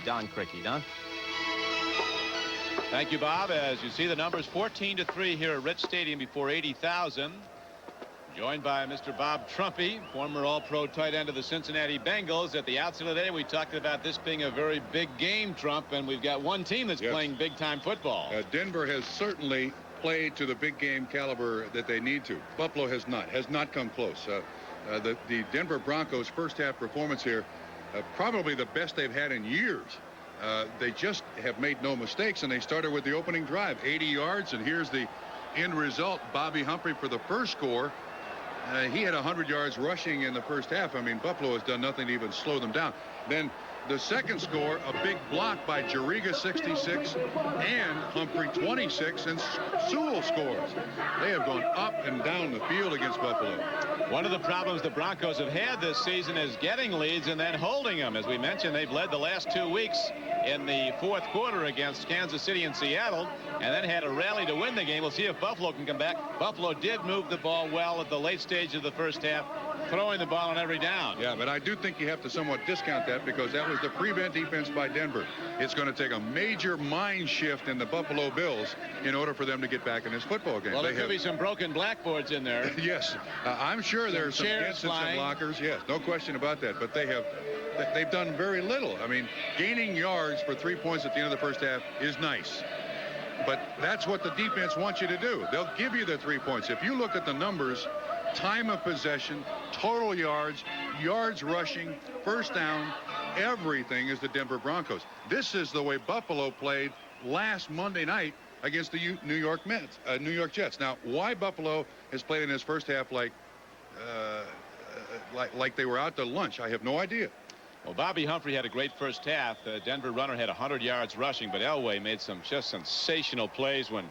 Don Cricky. Don? Thank you, Bob. As you see the numbers, 14-3 here at Rich Stadium before 80,000. Joined by Mr. Bob Trumpy, former All-Pro tight end of the Cincinnati Bengals. At the outset of the day, we talked about this being a very big game, Trump, and we've got one team that's playing big-time football. Denver has certainly played to the big game caliber that they need to. Buffalo has not come close. The Denver Broncos first half performance here, probably the best they've had in years. They just have made no mistakes, and they started with the opening drive, 80 yards, and here's the end result. Bobby Humphrey for the first score. He had 100 yards rushing in the first half. I mean, Buffalo has done nothing to even slow them down. Then the second score, a big block by Jariga, 66, and Humphrey, 26, and Sewell scores. They have gone up and down the field against Buffalo. One of the problems the Broncos have had this season is getting leads and then holding them. As we mentioned, they've led the last 2 weeks in the fourth quarter against Kansas City and Seattle, and then had a rally to win the game. We'll see if Buffalo can come back. Buffalo did move the ball well at the late stage of the first half, throwing the ball on every down. Yeah, but I do think you have to somewhat discount that because that was the prevent defense by Denver. It's going to take a major mind shift in the Buffalo Bills in order for them to get back in this football game. Well, there could be some broken blackboards in there. Yes, I'm sure there's some dents and some lockers. Yes, no question about that. But they've done very little. I mean, gaining yards for 3 points at the end of the first half is nice. But that's what the defense wants you to do. They'll give you the 3 points. If you look at the numbers, time of possession, total yards, yards rushing, first down, everything is the Denver Broncos. This is the way Buffalo played last Monday night against the New York Jets. Now, why Buffalo has played in this first half like they were out to lunch, I have no idea. Well, Bobby Humphrey had a great first half. The Denver runner had 100 yards rushing, but Elway made some just sensational plays when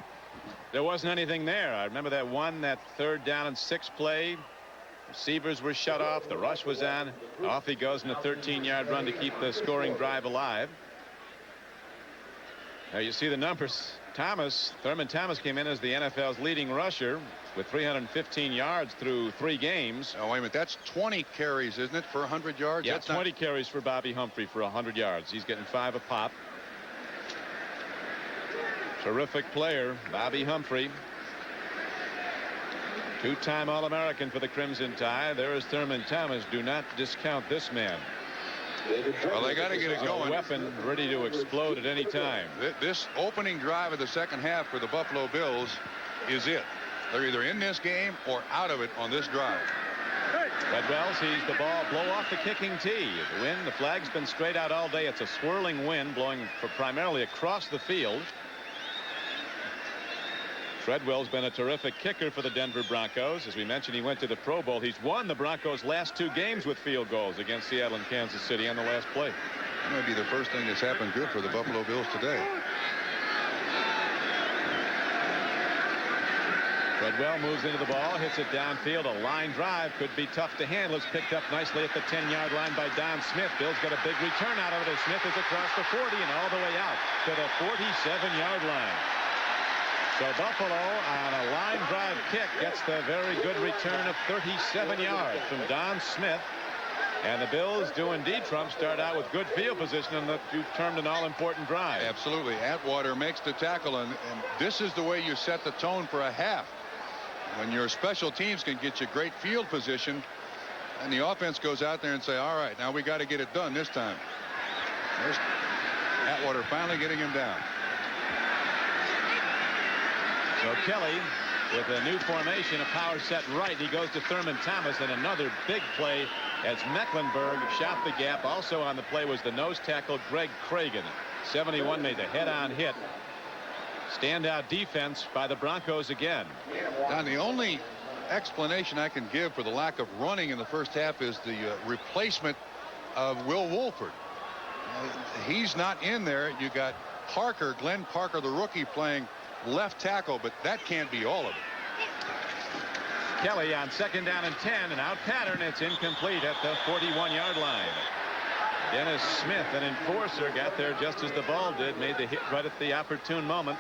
there wasn't anything there. I remember that third down and 6 play. Receivers were shut off. The rush was on. Off he goes in a 13-yard run to keep the scoring drive alive. Now you see the numbers. Thurman Thomas came in as the NFL's leading rusher with 315 yards through 3 games. Oh, wait a minute. That's 20 carries, isn't it, for 100 yards? Yeah, 20 carries for Bobby Humphrey for 100 yards. He's getting 5 a pop. Terrific player, Bobby Humphrey. 2-time All-American for the Crimson Tide. There is Thurman Thomas. Do not discount this man. Well, they got to get it going. A weapon ready to explode at any time. This opening drive of the second half for the Buffalo Bills is it. They're either in this game or out of it on this drive. Treadwell sees the ball blow off the kicking tee. The wind, the flag's been straight out all day. It's a swirling wind blowing primarily across the field. Treadwell's been a terrific kicker for the Denver Broncos. As we mentioned, he went to the Pro Bowl. He's won the Broncos' last 2 games with field goals against Seattle and Kansas City on the last play. That may be the first thing that's happened good for the Buffalo Bills today. Treadwell moves into the ball, hits it downfield. A line drive could be tough to handle. It's picked up nicely at the 10-yard line by Don Smith. Bills got a big return out of it as Smith is across the 40 and all the way out to the 47-yard line. So Buffalo on a line drive kick gets the very good return of 37 yards from Don Smith. And the Bills do indeed, Trump, start out with good field position and that you've termed an all-important drive. Absolutely. Atwater makes the tackle, and this is the way you set the tone for a half. When your special teams can get you great field position, and the offense goes out there and say, all right, now we got to get it done this time. There's Atwater finally getting him down. So Kelly with a new formation, a power set right. He goes to Thurman Thomas, and another big play as Mecklenburg shot the gap. Also on the play was the nose tackle Greg Cragen. 71 made the head-on hit. Standout defense by the Broncos again. Now the only explanation I can give for the lack of running in the first half is the replacement of Will Wolford. He's not in there. You got Parker, Glenn Parker, the rookie, playing left tackle, but that can't be all of it. Kelly on 2nd down and 10, and out pattern. It's incomplete at the 41-yard line. Dennis Smith, an enforcer, got there just as the ball did, made the hit right at the opportune moment.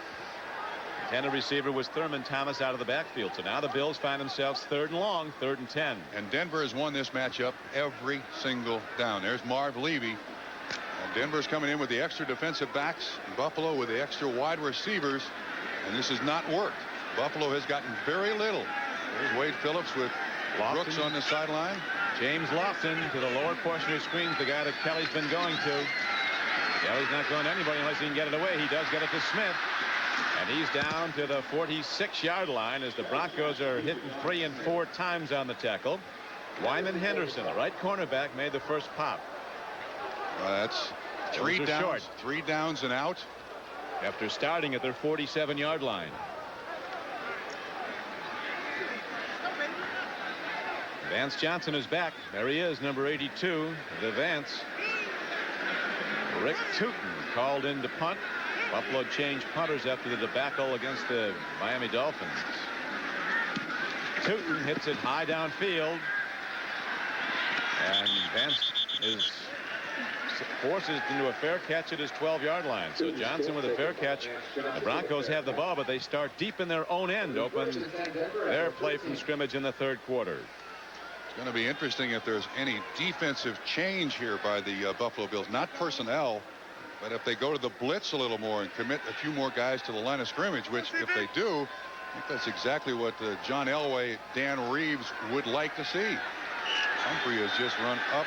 Intended receiver was Thurman Thomas out of the backfield. So now the Bills find themselves 3rd and long, 3rd and 10. And Denver has won this matchup every single down. There's Marv Levy. Denver's coming in with the extra defensive backs. Buffalo with the extra wide receivers. And this has not worked. Buffalo has gotten very little. There's Wade Phillips with Lofton. Brooks on the sideline. James Lofton to the lower portion of the screens, the guy that Kelly's been going to. Kelly's not going to anybody unless he can get it away. He does get it to Smith. And he's down to the 46-yard line as the Broncos are hitting 3 and 4 times on the tackle. Wyman Henderson, the right cornerback, made the first pop. That's 3 downs, short. 3 downs and out. After starting at their 47-yard line. Vance Johnson is back. There he is, number 82, the Vance. Rick Tootin called in to punt. Buffalo changed punters after the debacle against the Miami Dolphins. Tootin hits it high downfield. And Vance is forces into a fair catch at his 12-yard line. So Johnson with a fair catch. The Broncos have the ball, but they start deep in their own end, open their play from scrimmage in the third quarter. It's going to be interesting if there's any defensive change here by the Buffalo Bills. Not personnel, but if they go to the blitz a little more and commit a few more guys to the line of scrimmage, which if they do, I think that's exactly what John Elway, Dan Reeves would like to see. Humphrey has just run up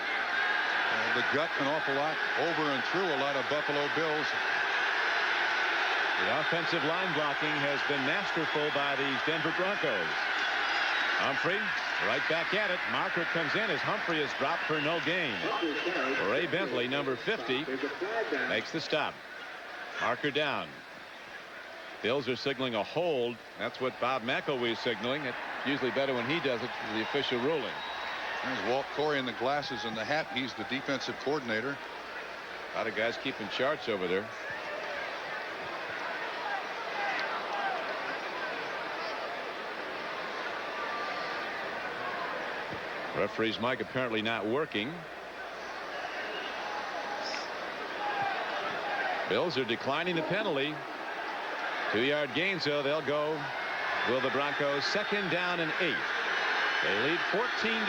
the gut an awful lot, over and through a lot of Buffalo Bills. The offensive line blocking has been masterful by these Denver Broncos. Humphrey right back at it. Marker comes in as Humphrey is dropped for no gain. Ray Bentley, number 50, makes the stop. Marker down. Bills are signaling a hold. That's what Bob McElwee is signaling. It's usually better when he does it for the official ruling. There's Walt Corey in the glasses and the hat. He's the defensive coordinator. A lot of guys keeping charts over there. Referee's mic apparently not working. Bills are declining the penalty. 2-yard gain, so they'll go. Will the Broncos 2nd down and 8. They lead 14-3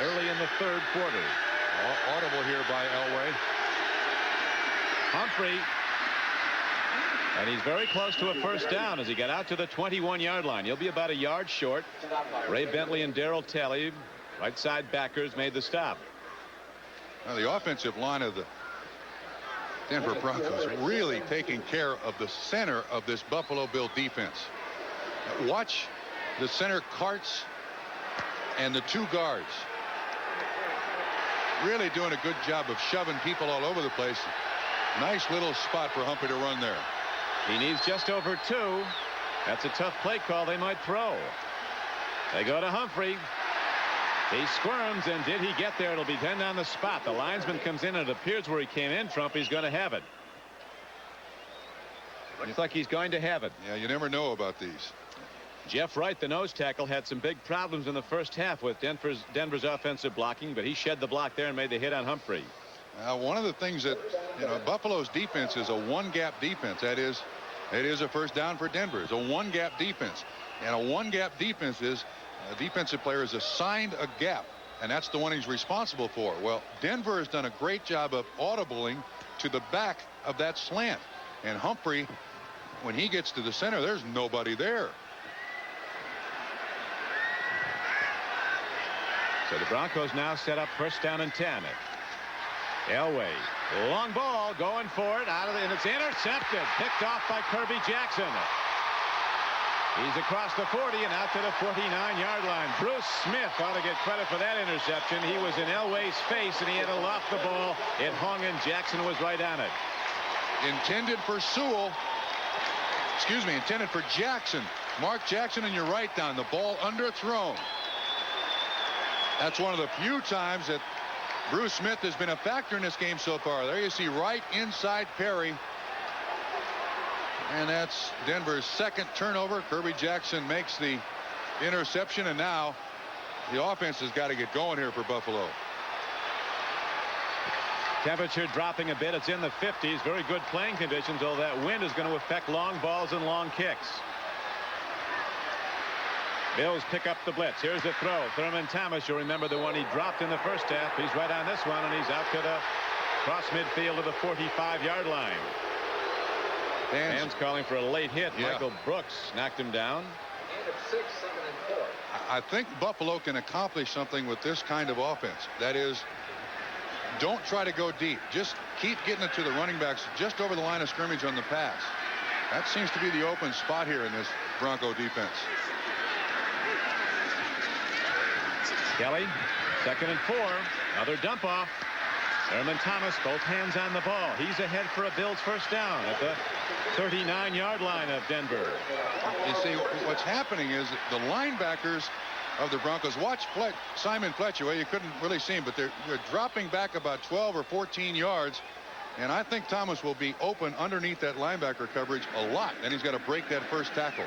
early in the third quarter. Audible here by Elway. Humphrey. And he's very close to a first down as he got out to the 21-yard line. He'll be about a yard short. Ray Bentley and Darryl Talley, right side backers, made the stop. Now the offensive line of the Denver Broncos really taking care of the center of this Buffalo Bill defense. Watch the center carts and the 2 guards. Really doing a good job of shoving people all over the place. Nice little spot for Humphrey to run there. He needs just over 2. That's a tough play call. They might throw. They go to Humphrey. He squirms, and did he get there? It'll be 10 on the spot. The linesman comes in, and it appears where he came in. Trumpy's going to have it. Looks like he's going to have it. Yeah, you never know about these. Jeff Wright, the nose tackle, had some big problems in the first half with Denver's offensive blocking, but he shed the block there and made the hit on Humphrey. One of the things that, Buffalo's defense is a one-gap defense. That is, it is a first down for Denver. It's a one-gap defense. And a one-gap defense is a defensive player is assigned a gap, and that's the one he's responsible for. Well, Denver has done a great job of audibling to the back of that slant. And Humphrey, when he gets to the center, there's nobody there. So the Broncos now set up 1st down and 10. Elway, long ball, going for it, and it's intercepted, picked off by Kirby Jackson. He's across the 40 and out to the 49-yard line. Bruce Smith ought to get credit for that interception. He was in Elway's face, and he had to loft the ball. It hung, and Jackson was right on it. Intended for Sewell. Excuse me, intended for Jackson. Mark Jackson, and you're right down. The ball underthrown. That's one of the few times that Bruce Smith has been a factor in this game so far. There you see right inside Perry. And that's Denver's 2nd turnover. Kirby Jackson makes the interception, and now the offense has got to get going here for Buffalo. Temperature dropping a bit. It's in the 50s. Very good playing conditions, although that wind is going to affect long balls and long kicks. Bills pick up the blitz. Here's the throw. Thurman Thomas, you'll remember the one he dropped in the first half. He's right on this one, and he's out to the Cross midfield to the 45-yard line. Fans calling for a late hit. Yeah. Michael Brooks knocked him down. I think Buffalo can accomplish something with this kind of offense. That is, don't try to go deep. Just keep getting it to the running backs just over the line of scrimmage on the pass. That seems to be the open spot here in this Bronco defense. Kelly, 2nd and 4. Another dump off. Thurman Thomas, both hands on the ball. He's ahead for a Bills first down at the 39-yard line of Denver. You see, what's happening is the linebackers of the Broncos, watch Simon Fletcher. Well, you couldn't really see him, but they're dropping back about 12 or 14 yards. And I think Thomas will be open underneath that linebacker coverage a lot. Then he's got to break that first tackle.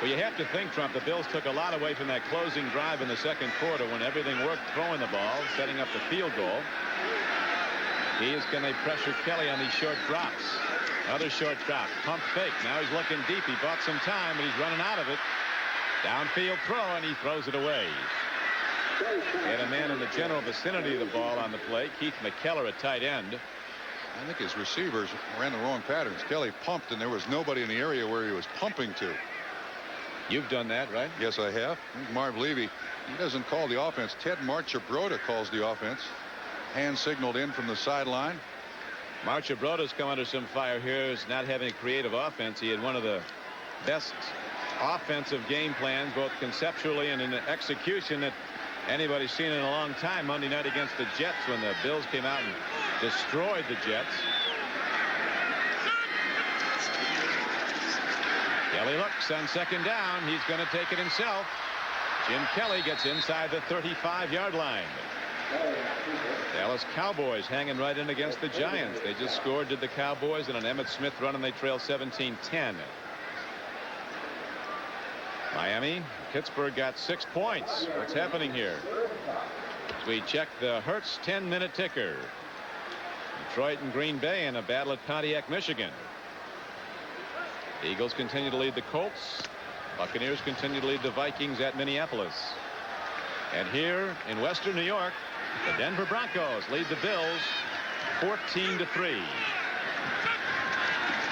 Well, you have to think, Trump, the Bills took a lot away from that closing drive in the second quarter when everything worked throwing the ball, setting up the field goal. He is going to pressure Kelly on these short drops. Another short drop. Pump fake. Now he's looking deep. He bought some time, but he's running out of it. Downfield throw, and he throws it away. He had a man in the general vicinity of the ball on the play. Keith McKellar at tight end. I think his receivers ran the wrong patterns. Kelly pumped, and there was nobody in the area where he was pumping to. You've done that, right? Yes, I have. Marv Levy, he doesn't call the offense. Ted Marchibroda calls the offense. Hand signaled in from the sideline. Marchibroda's come under some fire here as not having a creative offense. He had one of the best offensive game plans, both conceptually and in execution, that anybody's seen in a long time. Monday night against the Jets, when the Bills came out and destroyed the Jets. Kelly looks on 2nd down. He's going to take it himself. Jim Kelly gets inside the 35-yard line. Dallas Cowboys hanging right in against the Giants. They just scored, did the Cowboys, in an Emmitt Smith run, and they trail 17-10. Miami, Pittsburgh got 6 points. What's happening here? As we check the Hertz 10-minute ticker. Detroit and Green Bay in a battle at Pontiac, Michigan. Eagles continue to lead the Colts. Buccaneers continue to lead the Vikings at Minneapolis. And here in Western New York, the Denver Broncos lead the Bills 14-3.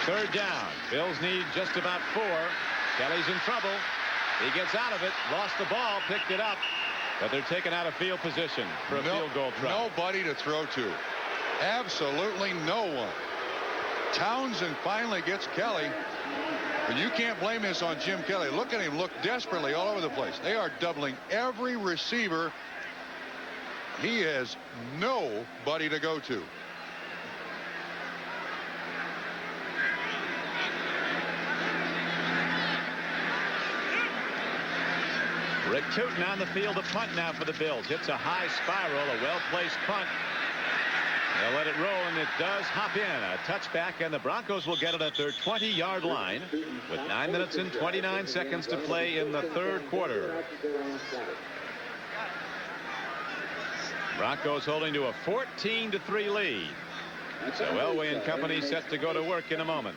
3rd down. Bills need just about 4. Kelly's in trouble. He gets out of it, lost the ball, picked it up, but they're taken out of field position for a field goal try. Nobody to throw to. Absolutely no one. Townsend finally gets Kelly. But you can't blame this on Jim Kelly. Look at him look desperately all over the place. They are doubling every receiver. He has nobody to go to. Rick Tootin on the field to punt now for the Bills. Hits a high spiral, a well-placed punt. They'll let it roll, and it does hop in. A touchback, and the Broncos will get it at their 20-yard line with 9 minutes and 29 seconds to play in the 3rd quarter. Broncos holding to a 14-3 lead. So Elway and company set to go to work in a moment.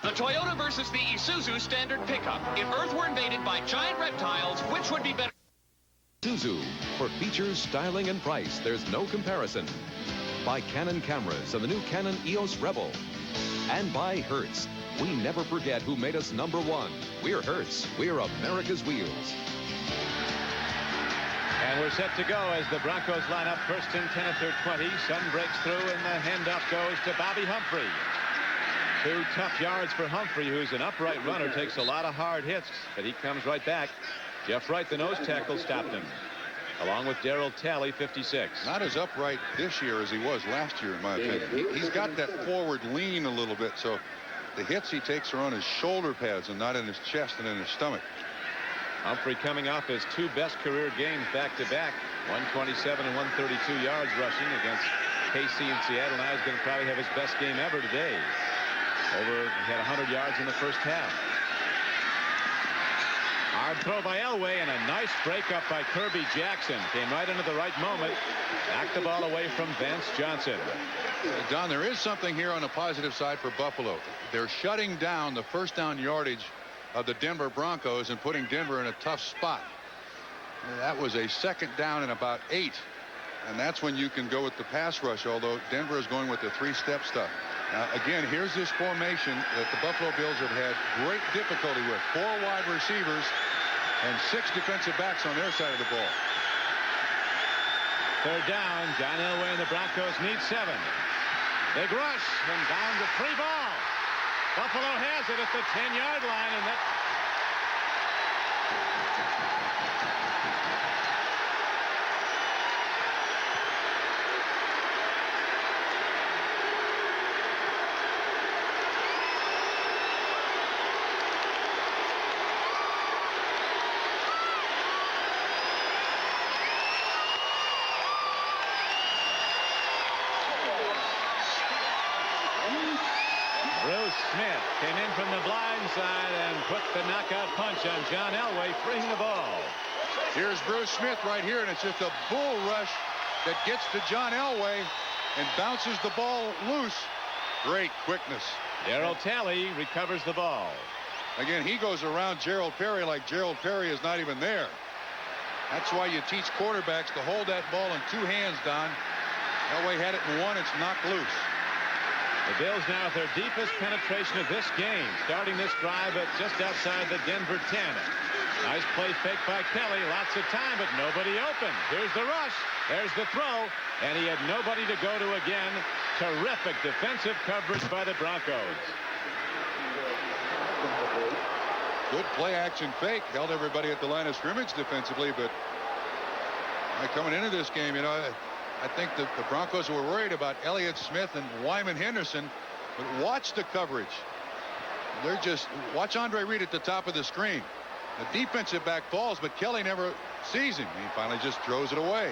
The Toyota versus the Isuzu standard pickup. If Earth were invaded by giant reptiles, which would be better? Isuzu. For features, styling, and price, there's no comparison. By Canon cameras and the new Canon EOS Rebel. And by Hertz. We never forget who made us #1. We're Hertz. We're America's wheels. And we're set to go as the Broncos line up 1st and 10 at their 20. Sun breaks through, and the handoff goes to Bobby Humphrey. 2 tough yards for Humphrey, who's an upright runner, takes a lot of hard hits, but he comes right back. Jeff Wright, the nose tackle, stopped him, along with Darryl Talley, 56. Not as upright this year as he was last year, in my opinion. He's got that forward lean a little bit, so the hits he takes are on his shoulder pads and not in his chest and in his stomach. Humphrey coming off his 2 best career games back-to-back, 127 and 132 yards rushing against KC in Seattle. Now he's going to probably have his best game ever today. He had 100 yards in the first half. Hard throw by Elway, and a nice breakup by Kirby Jackson. Came right into the right moment. Knocked the ball away from Vance Johnson. Don, there is something here on the positive side for Buffalo. They're shutting down the first down yardage of the Denver Broncos and putting Denver in a tough spot. That was a 2nd down and about 8 And that's when you can go with the pass rush, although Denver is going with the three-step stuff. Now, again, here's this formation that the Buffalo Bills have had great difficulty with. 4 wide receivers and 6 defensive backs on their side of the ball. Third down. John Elway and the Broncos need 7. Big rush and down to 3 ball. Buffalo has it at the 10-yard line, and that Smith came in from the blind side and put the knockout punch on John Elway, freeing the ball. Here's Bruce Smith right here, and it's just a bull rush that gets to John Elway and bounces the ball loose. Great quickness. Darryl Talley recovers the ball. Again, he goes around Gerald Perry like Gerald Perry is not even there. That's why you teach quarterbacks to hold that ball in 2 hands, Don. Elway had it in 1. It's knocked loose. The Bills now with their deepest penetration of this game, starting this drive at just outside the Denver 10. Nice play fake by Kelly. Lots of time, but nobody open. Here's the rush. There's the throw. And he had nobody to go to again. Terrific defensive coverage by the Broncos. Good play action fake. Held everybody at the line of scrimmage defensively, but coming into this game, you know, I think the Broncos were worried about Elliott Smith and Wyman Henderson, but watch the coverage. They're just watch Andre Reed at the top of the screen. The defensive back falls, but Kelly never sees him. He finally just throws it away.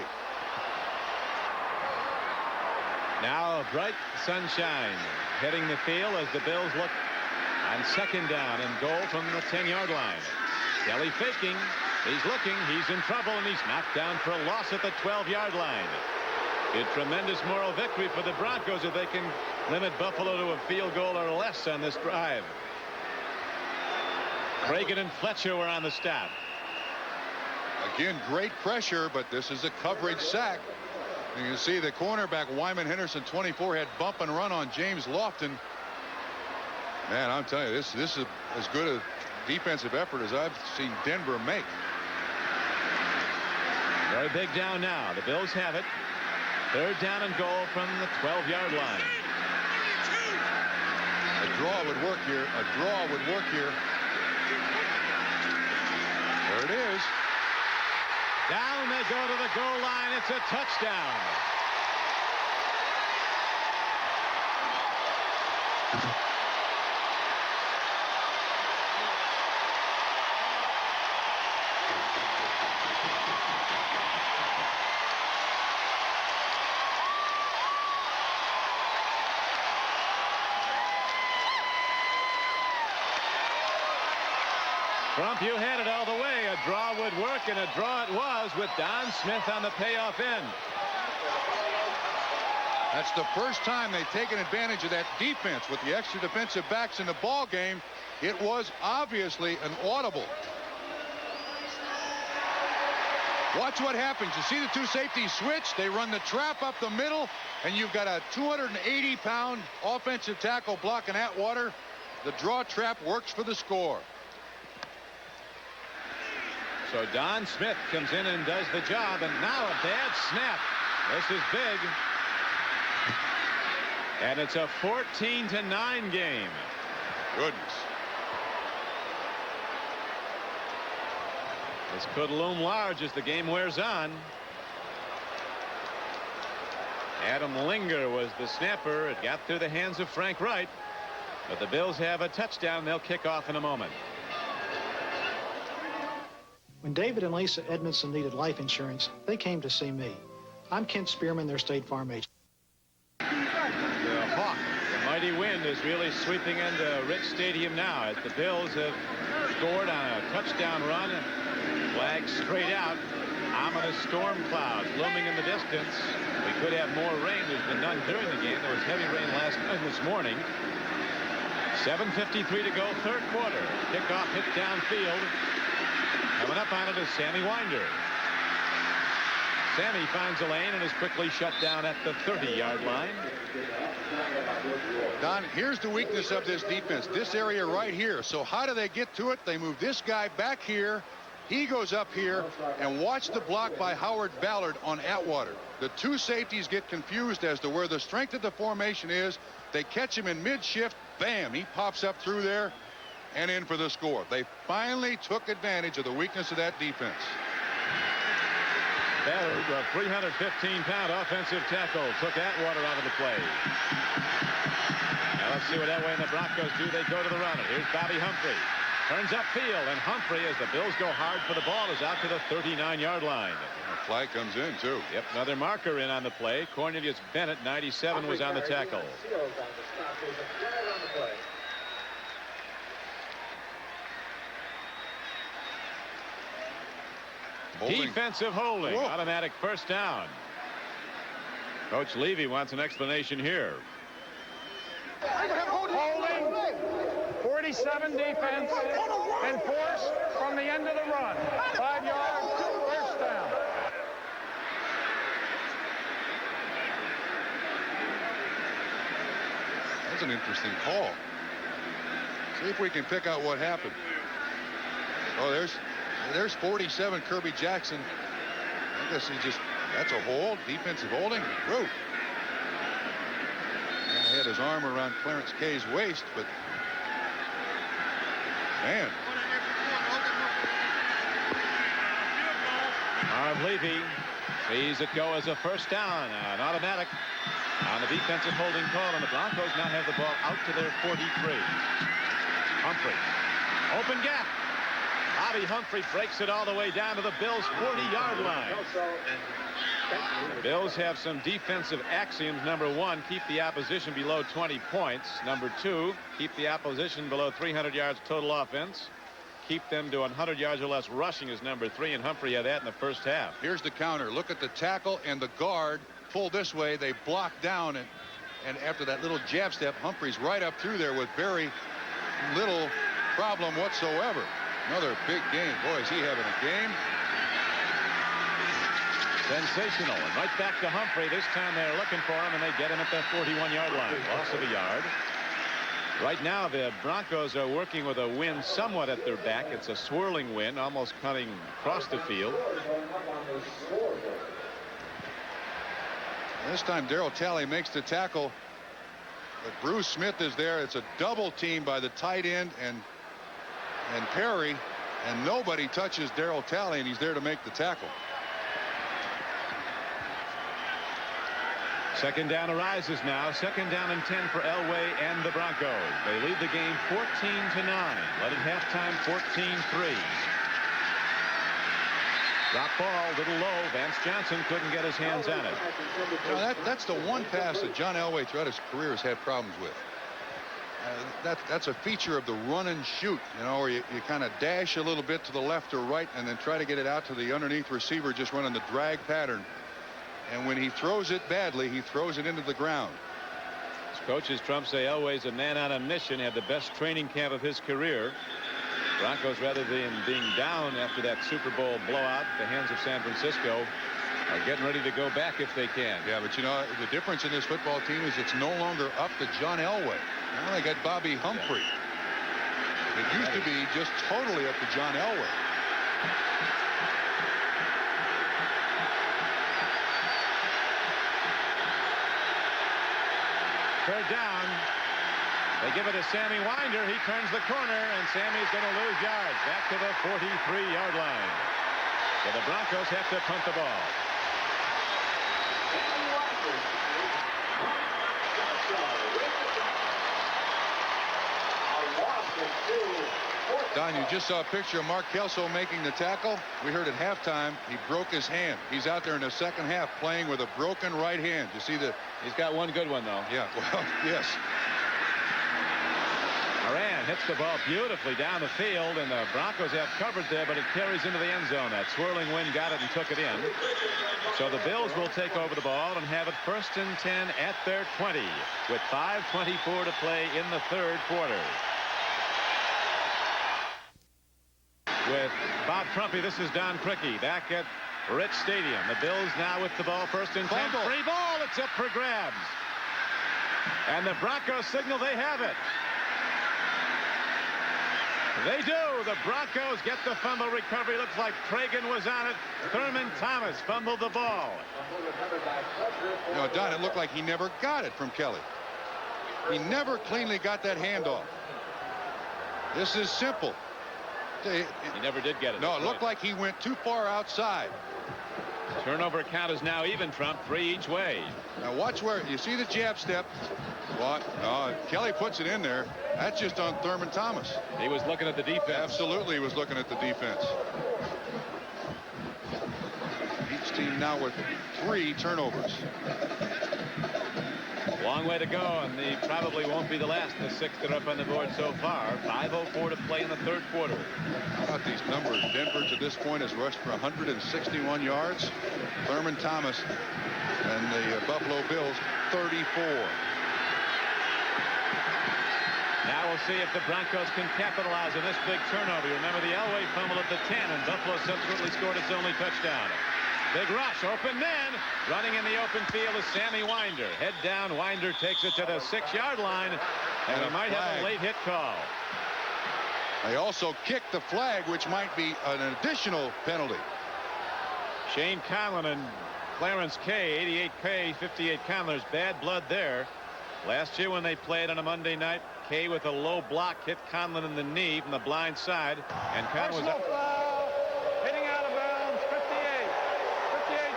Now bright sunshine hitting the field as the Bills look on second down and goal from the 10-yard line. Kelly faking. He's looking. He's in trouble, and he's knocked down for a loss at the 12-yard line. A tremendous moral victory for the Broncos if they can limit Buffalo to a field goal or less on this drive. Reagan and Fletcher were on the stop. Again, great pressure, but this is a coverage sack. You can see the cornerback Wyman Henderson 24 had bump and run on James Lofton. Man, I'm telling you, this is as good a defensive effort as I've seen Denver make. Very big down now. The Bills have it. Third down and goal from the 12-yard line. A draw would work here. A draw would work here. There it is. Down they go to the goal line. It's a touchdown. Trump, you had it all the way. A draw would work, and a draw it was with Don Smith on the payoff end. That's the first time they've taken advantage of that defense with the extra defensive backs in the ball game. It was obviously an audible. Watch what happens. You see the 2 safeties switch. They run the trap up the middle, and you've got a 280-pound offensive tackle blocking Atwater. The draw trap works for the score. So Don Smith comes in and does the job, and now a bad snap. This is big. And it's a 14-9 game. Goodness. This could loom large as the game wears on. Adam Linger was the snapper. It got through the hands of Frank Reich. But the Bills have a touchdown. They'll kick off in a moment. When David and Lisa Edmondson needed life insurance, they came to see me. I'm Kent Spearman, their State Farm agent. The Hawk, the mighty wind, is really sweeping into Rich Stadium now as the Bills have scored on a touchdown run. Flag straight out. Ominous storm clouds looming in the distance. We could have more rain. There's been none during the game. There was heavy rain last night this morning. 7:53 to go, third quarter. Kickoff hit downfield. Coming up on it is Sammy Winder. Sammy finds a lane and is quickly shut down at the 30-yard line. Don, here's the weakness of this defense, this area right here. So how do they get to it? They move this guy back here. He goes up here, and watch the block by Howard Ballard on Atwater. The two safeties get confused as to where the strength of the formation is. They catch him in mid-shift. Bam, he pops up through there and in for the score. They finally took advantage of the weakness of that defense. Ballard, a 315-pound offensive tackle, took Atwater out of the play. Now let's see what Elway and the Broncos do. They go to the run. Here's Bobby Humphrey. Turns upfield, and Humphrey, as the Bills go hard for the ball, is out to the 39-yard line. The flag comes in, too. Yep, another marker in on the play. Cornelius Bennett, 97, was on the tackle. Defensive holding. Whoa. Automatic first down. Coach Levy wants an explanation here. Holding. 47 defense. Enforced from the end of the run. 5 yards. First down. That's an interesting call. See if we can pick out what happened. Oh, there's 47, Kirby Jackson. I guess that's a hold, defensive holding. Whoa. He had his arm around Clarence Kay's waist, but man. Marv Levy sees it go as a first down. An automatic on the defensive holding call, and the Broncos now have the ball out to their 43. Humphrey. Open gap. Bobby Humphrey breaks it all the way down to the Bills' 40-yard line. The Bills have some defensive axioms. Number one, keep the opposition below 20 points. Number two, keep the opposition below 300 yards total offense. Keep them to 100 yards or less rushing is number three, and Humphrey had that in the first half. Here's the counter. Look at the tackle and the guard pull this way. They block down, and after that little jab step, Humphrey's right up through there with very little problem whatsoever. Another big game. Boy, is he having a game. Sensational. And right back to Humphrey. This time they're looking for him, and they get him at the 41-yard line. Loss of a yard. Right now, the Broncos are working with a wind somewhat at their back. It's a swirling wind, almost cutting across the field. This time, Darryl Talley makes the tackle. But Bruce Smith is there. It's a double team by the tight end and Perry, and nobody touches Darryl Talley, and he's there to make the tackle. Second down arises now. Second down and 10 for Elway and the Broncos. They lead the game 14-9. Led at halftime 14-3. Drop ball, little low. Vance Johnson couldn't get his hands on it. You know, that's the one pass that John Elway throughout his career has had problems with. That's a feature of the run and shoot, you know, where you kind of dash a little bit to the left or right and then try to get it out to the underneath receiver, just running the drag pattern. And when he throws it badly, he throws it into the ground. His coaches Trump say Elway's a man on a mission, had the best training camp of his career. Broncos, rather than being down after that Super Bowl blowout at the hands of San Francisco, are getting ready to go back if they can. Yeah, but you know, the difference in this football team is it's no longer up to John Elway. Now they got Bobby Humphrey. Yeah. It used to be just totally up to John Elway. Third down. They give it to Sammy Winder. He turns the corner, and Sammy's going to lose yards. Back to the 43-yard line. So the Broncos have to punt the ball. Don, you just saw a picture of Mark Kelso making the tackle. We heard at halftime he broke his hand. He's out there in the second half playing with a broken right hand. You see the... He's got one good one, though. Yeah, well, yes. Moran hits the ball beautifully down the field, and the Broncos have covered there, but it carries into the end zone. That swirling wind got it and took it in. So the Bills will take over the ball and have it 1st and 10 at their 20 with 5:24 to play in the third quarter. With Bob Trumpy, this is Don Crickey back at Rich Stadium. The Bills now with the ball, first and 10. Free ball. It's up for grabs. And the Broncos signal they have it. They do. The Broncos get the fumble recovery. Looks like Tragan was on it. Thurman Thomas fumbled the ball. No, Don, it looked like he never got it from Kelly. He never cleanly got that handoff. This is simple. He never did get it. No, it looked like he went too far outside. Turnover count is now even, Trump, 3 each way. Now watch where you see the jab step. What? No, Kelly puts it in there. That's just on Thurman Thomas. He was looking at the defense. Absolutely, he was looking at the defense. Each team now with 3 turnovers. Long way to go, and they probably won't be the last. The 6 that are up on the board so far. 5:04 to play in the third quarter. How about these numbers? Denver to this point has rushed for 161 yards. Thurman Thomas and the Buffalo Bills 34. Now we'll see if the Broncos can capitalize on this big turnover. You remember the Elway fumble at the 10, and Buffalo subsequently scored its only touchdown. Big rush, open man. Running in the open field is Sammy Winder. Head down, Winder takes it to the 6-yard line, and we might have a late hit call. They also kicked the flag, which might be an additional penalty. Shane Conlon and Clarence Kay, 88K, 58 Conlon. There's bad blood there. Last year when they played on a Monday night, Kay with a low block hit Conlon in the knee from the blind side, and Conlon was up. Foul, hitting out of bounds, 58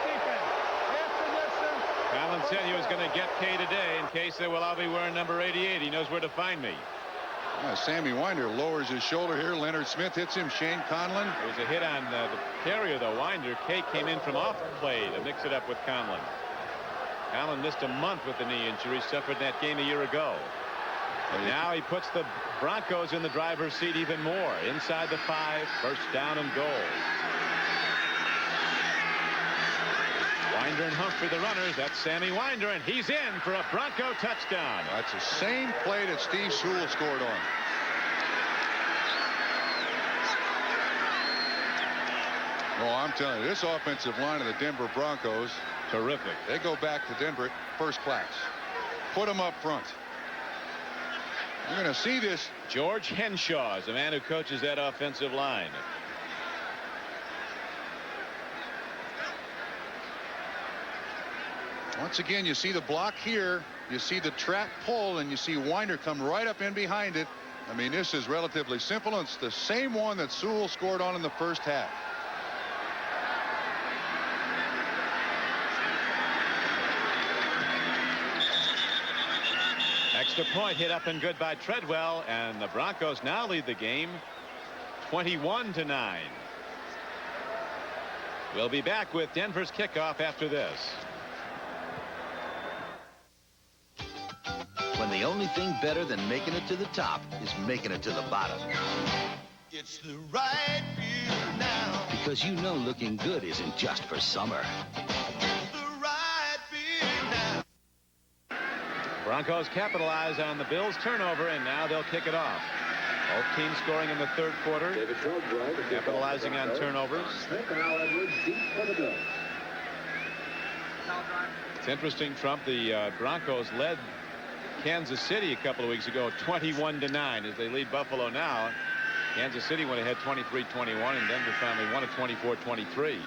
defense. After distance. Conlon said he was going to get Kay today. And Kay said, well, I'll be wearing number 88. He knows where to find me. Sammy Winder lowers his shoulder here. Leonard Smith hits him. Shane Conlon. There was a hit on the carrier, though. Winder. Kay came in from off play to mix it up with Conlon. Conlon missed a month with the knee injury, suffered that game a year ago. And now he puts the Broncos in the driver's seat even more. Inside the 5, first down and goal. Winder and Humphrey the runners. That's Sammy Winder, and he's in for a Bronco touchdown. That's the same play that Steve Sewell scored on. Oh, I'm telling you, this offensive line of the Denver Broncos, terrific. They go back to Denver first class. Put them up front. You're going to see this. George Henshaw is the man who coaches that offensive line. Once again, you see the block here. You see the trap pull, and you see Winder come right up in behind it. I mean, this is relatively simple. It's the same one that Sewell scored on in the first half. Extra point hit up and good by Treadwell, and the Broncos now lead the game 21-9. We'll be back with Denver's kickoff after this. When the only thing better than making it to the top is making it to the bottom. It's the right feeling now. Because you know looking good isn't just for summer. It's the right feeling now. Broncos capitalize on the Bills turnover, and now they'll kick it off. Both teams scoring in the third quarter, capitalizing on turnovers. It's interesting, Trump, the Broncos led Kansas City a couple of weeks ago 21-9 as they lead Buffalo now. Kansas City went ahead 23-21, and Denver finally won at 24-23.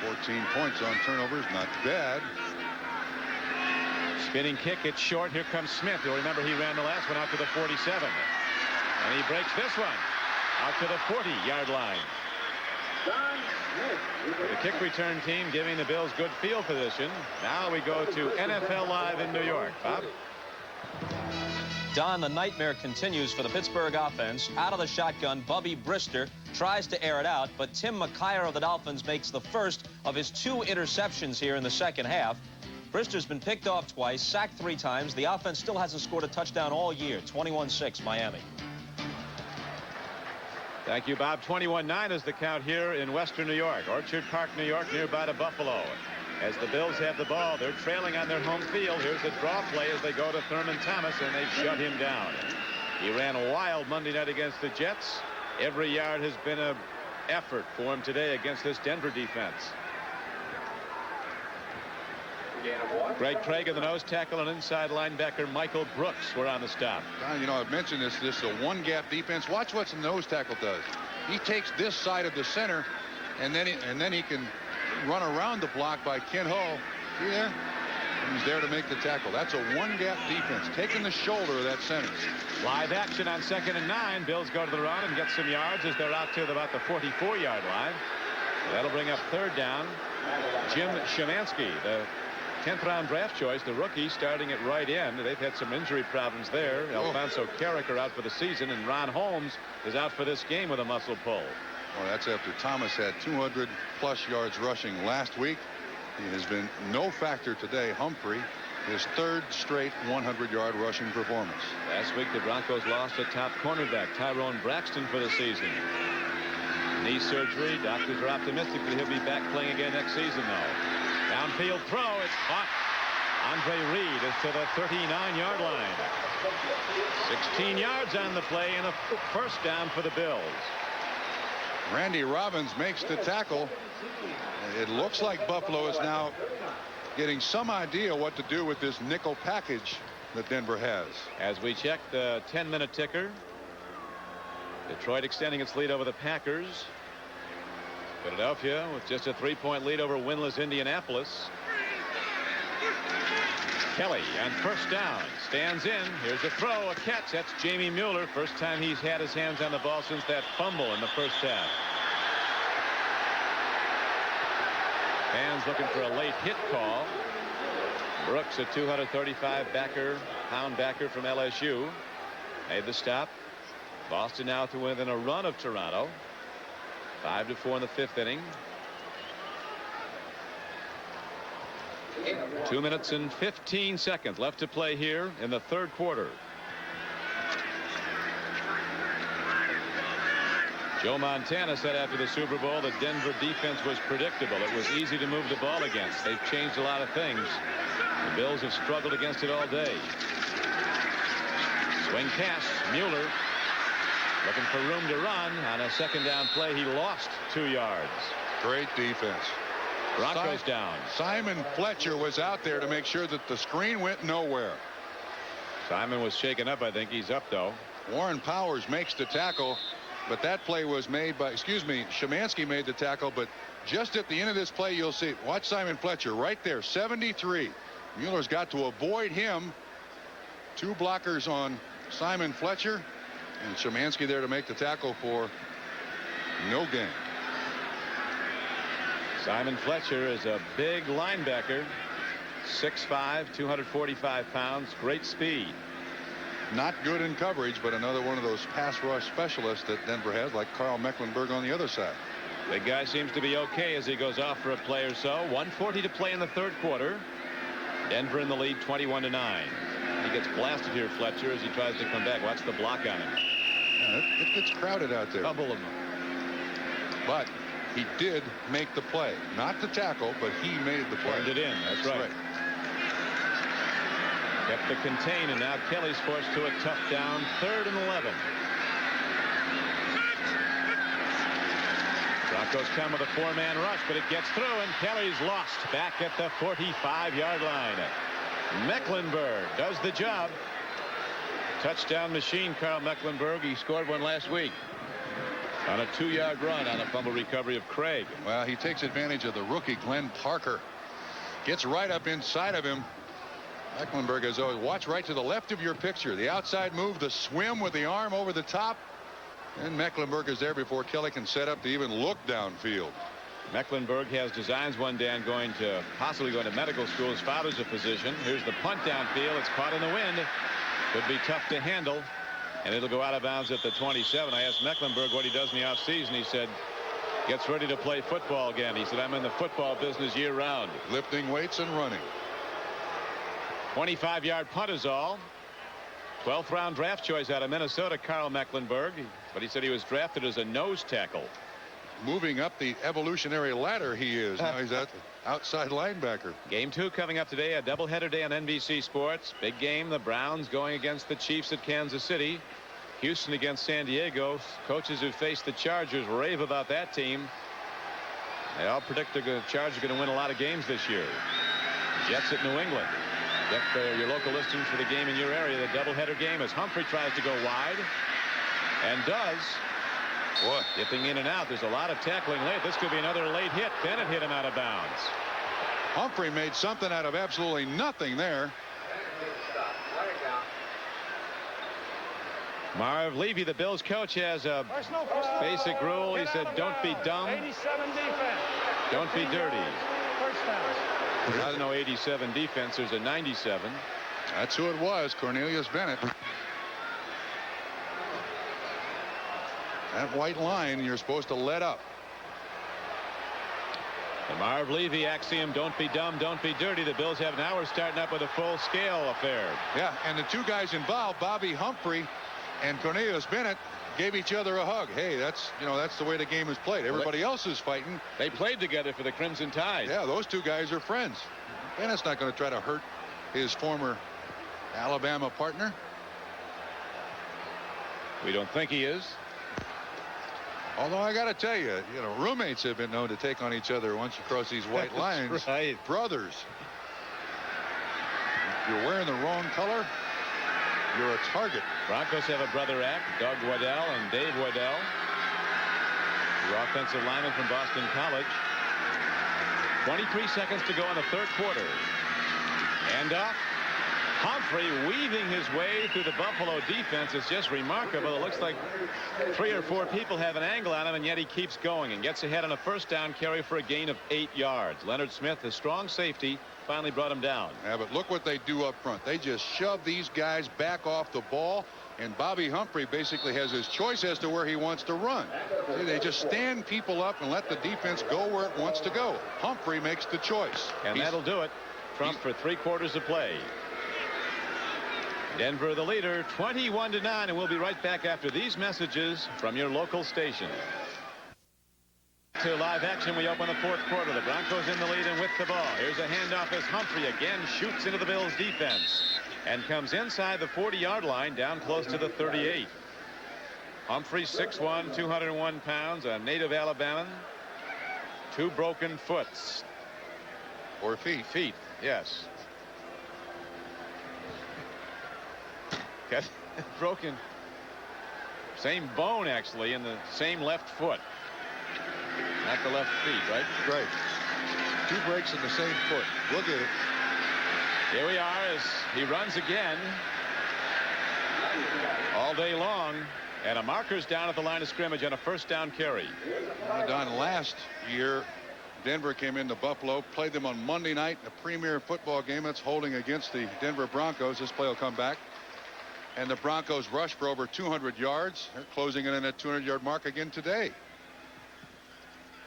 14 points on turnovers, not bad. Spinning kick, it's short. Here comes Smith. You'll remember he ran the last one out to the 47. And he breaks this one out to the 40-yard line. The kick return team giving the Bills good field position. Now we go to NFL Live in New York. Bob? Don, the nightmare continues for the Pittsburgh offense. Out of the shotgun, Bubby Brister tries to air it out, but Tim McKyer of the Dolphins makes the first of his 2 interceptions here in the second half. Brister's been picked off twice, sacked 3 times. The offense still hasn't scored a touchdown all year. 21-6 Miami. Thank you, Bob. 21-9 is the count here in Western New York. Orchard Park, New York, nearby to Buffalo. As the Bills have the ball, they're trailing on their home field. Here's the draw play as they go to Thurman Thomas, and they've shut him down. He ran wild Monday night against the Jets. Every yard has been a effort for him today against this Denver defense. Greg Craig in the nose tackle and inside linebacker Michael Brooks were on the stop. You know, I've mentioned this. This is a one-gap defense. Watch what the nose tackle does. He takes this side of the center, and then he can run around the block by Ken Hull. See there? He's there to make the tackle. That's a one-gap defense, taking the shoulder of that center. Live action on 2nd and 9. Bills go to the run and get some yards as they're out to about the 44-yard line. That'll bring up 3rd down. Jim Szymanski, the 10th round draft choice, the rookie, starting at right end. They've had some injury problems there. Alfonso Carricker out for the season, and Ron Holmes is out for this game with a muscle pull. Well, that's after Thomas had 200+ yards rushing last week. He has been no factor today. Humphrey, his 3rd straight 100-yard rushing performance. Last week the Broncos lost a top cornerback, Tyrone Braxton, for the season. Knee surgery. Doctors are optimistic that he'll be back playing again next season, though. Downfield throw. It's caught. Andre Reed is to the 39-yard line. 16 yards on the play and a 1st down for the Bills. Randy Robbins makes the tackle. It looks like Buffalo is now getting some idea what to do with this nickel package that Denver has. As we check the 10-minute ticker, Detroit extending its lead over the Packers. Philadelphia with just a 3-point lead over winless Indianapolis. Kelly on 1st down stands in. Here's a throw, a catch. That's Jamie Mueller. First time he's had his hands on the ball since that fumble in the 1st half. Fans looking for a late hit call. Brooks, a 235-pound backer from LSU, made the stop. Boston now to within a run of Toronto. 5-4 in the 5th inning. 2 minutes and 15 seconds left to play here in the 3rd quarter. Joe Montana said after the Super Bowl that Denver defense was predictable. It was easy to move the ball against. They've changed a lot of things. The Bills have struggled against it all day. Swing pass. Mueller looking for room to run. On a 2nd down play, he lost 2 yards. Great defense. Broncos down. Simon Fletcher was out there to make sure that the screen went nowhere. Simon was shaken up. I think he's up, though. Warren Powers makes the tackle, but that play was made by, Szymanski made the tackle, but just at the end of this play, you'll see. Watch Simon Fletcher right there, 73. Mueller's got to avoid him. 2 blockers on Simon Fletcher, and Szymanski there to make the tackle for no gain. Simon Fletcher is a big linebacker, 6'5", 245 pounds, great speed. Not good in coverage, but another one of those pass rush specialists that Denver has, like Carl Mecklenburg on the other side. The guy seems to be okay as he goes off for a play or so. 1:40 to play in the 3rd quarter. Denver in the lead, 21-9. He gets blasted here, Fletcher, as he tries to come back. Watch the block on him. Yeah, it gets crowded out there. Couple of them. But he did make the play. Not the tackle, but he made the play. Turned it in. That's right. Kept the contain, and now Kelly's forced to a tough down. 3rd and 11. Broncos come with a 4-man rush, but it gets through, and Kelly's lost back at the 45-yard line. Mecklenburg does the job. Touchdown machine, Carl Mecklenburg. He scored one last week on a 2-yard run on a fumble recovery of Craig. Well, he takes advantage of the rookie Glenn Parker. Gets right up inside of him. Mecklenburg, as always, watch right to the left of your picture. The outside move, the swim with the arm over the top. And Mecklenburg is there before Kelly can set up to even look downfield. Mecklenburg has designs one day on possibly going to medical school. His father's a physician. Here's the punt downfield. It's caught in the wind. Could be tough to handle. And it'll go out of bounds at the 27. I asked Mecklenburg what he does in the offseason. He said, gets ready to play football again. He said, I'm in the football business year-round. Lifting weights and running. 25-yard punt is all. 12th round draft choice out of Minnesota, Carl Mecklenburg. But he said he was drafted as a nose tackle. Moving up the evolutionary ladder, he is. Now he's at outside linebacker. Game 2 coming up today, a doubleheader day on NBC Sports. Big game, the Browns going against the Chiefs at Kansas City. Houston against San Diego. Coaches who face the Chargers rave about that team. They all predict the Chargers are going to win a lot of games this year. Jets at New England. Get your local listings for the game in your area. The doubleheader game as Humphrey tries to go wide and does. What? Dipping in and out. There's a lot of tackling late. This could be another late hit. Bennett hit him out of bounds. Humphrey made something out of absolutely nothing there. Marv Levy, the Bills coach, has a basic rule. He said, don't be dumb. 87 defense. Don't be dirty. First down. There's no 87 defense. There's a 97. That's who it was, Cornelius Bennett. That white line you're supposed to let up. The Marv Levy axiom, don't be dumb, don't be dirty. The Bills have now, we're starting up with a full-scale affair. Yeah, and the two guys involved, Bobby Humphrey and Cornelius Bennett, gave each other a hug. Hey, that's the way the game is played. Everybody else is fighting. They played together for the Crimson Tide. Yeah, those two guys are friends. Bennett's not going to try to hurt his former Alabama partner. We don't think he is. Although I got to tell you, roommates have been known to take on each other once you cross these white lines. That's right. Brothers. If you're wearing the wrong color, you're a target. Broncos have a brother act, Doug Waddell and Dave Waddell. The offensive lineman from Boston College. 23 seconds to go in the third quarter. And Humphrey weaving his way through the Buffalo defense is just remarkable. It looks like 3 or 4 people have an angle on him, and yet he keeps going and gets ahead on a first down carry for a gain of 8 yards. Leonard Smith, a strong safety, finally brought him down. Yeah, but look what they do up front. They just shove these guys back off the ball, and Bobby Humphrey basically has his choice as to where he wants to run. See, they just stand people up and let the defense go where it wants to go. Humphrey makes the choice. And that'll do it. Trump for 3 quarters of play. Denver the leader, 21-9, and we'll be right back after these messages from your local station. To live action, we open the fourth quarter. The Broncos in the lead and with the ball. Here's a handoff as Humphrey again shoots into the Bills defense and comes inside the 40-yard line down close to the 38. Humphrey 6'1", 201 pounds, a native Alabaman. 2 broken foots. Or feet. Feet, yes. Got broken. Same bone, actually, in the same left foot. Not the left feet, right? Right. 2 breaks in the same foot. Look at it. Here we are as he runs again. All day long. And a marker's down at the line of scrimmage on a first down carry. Don, last year, Denver came into Buffalo, played them on Monday night, a premier football game that's holding against the Denver Broncos. This play will come back. And the Broncos rushed for over 200 yards. They're closing in on that 200-yard mark again today.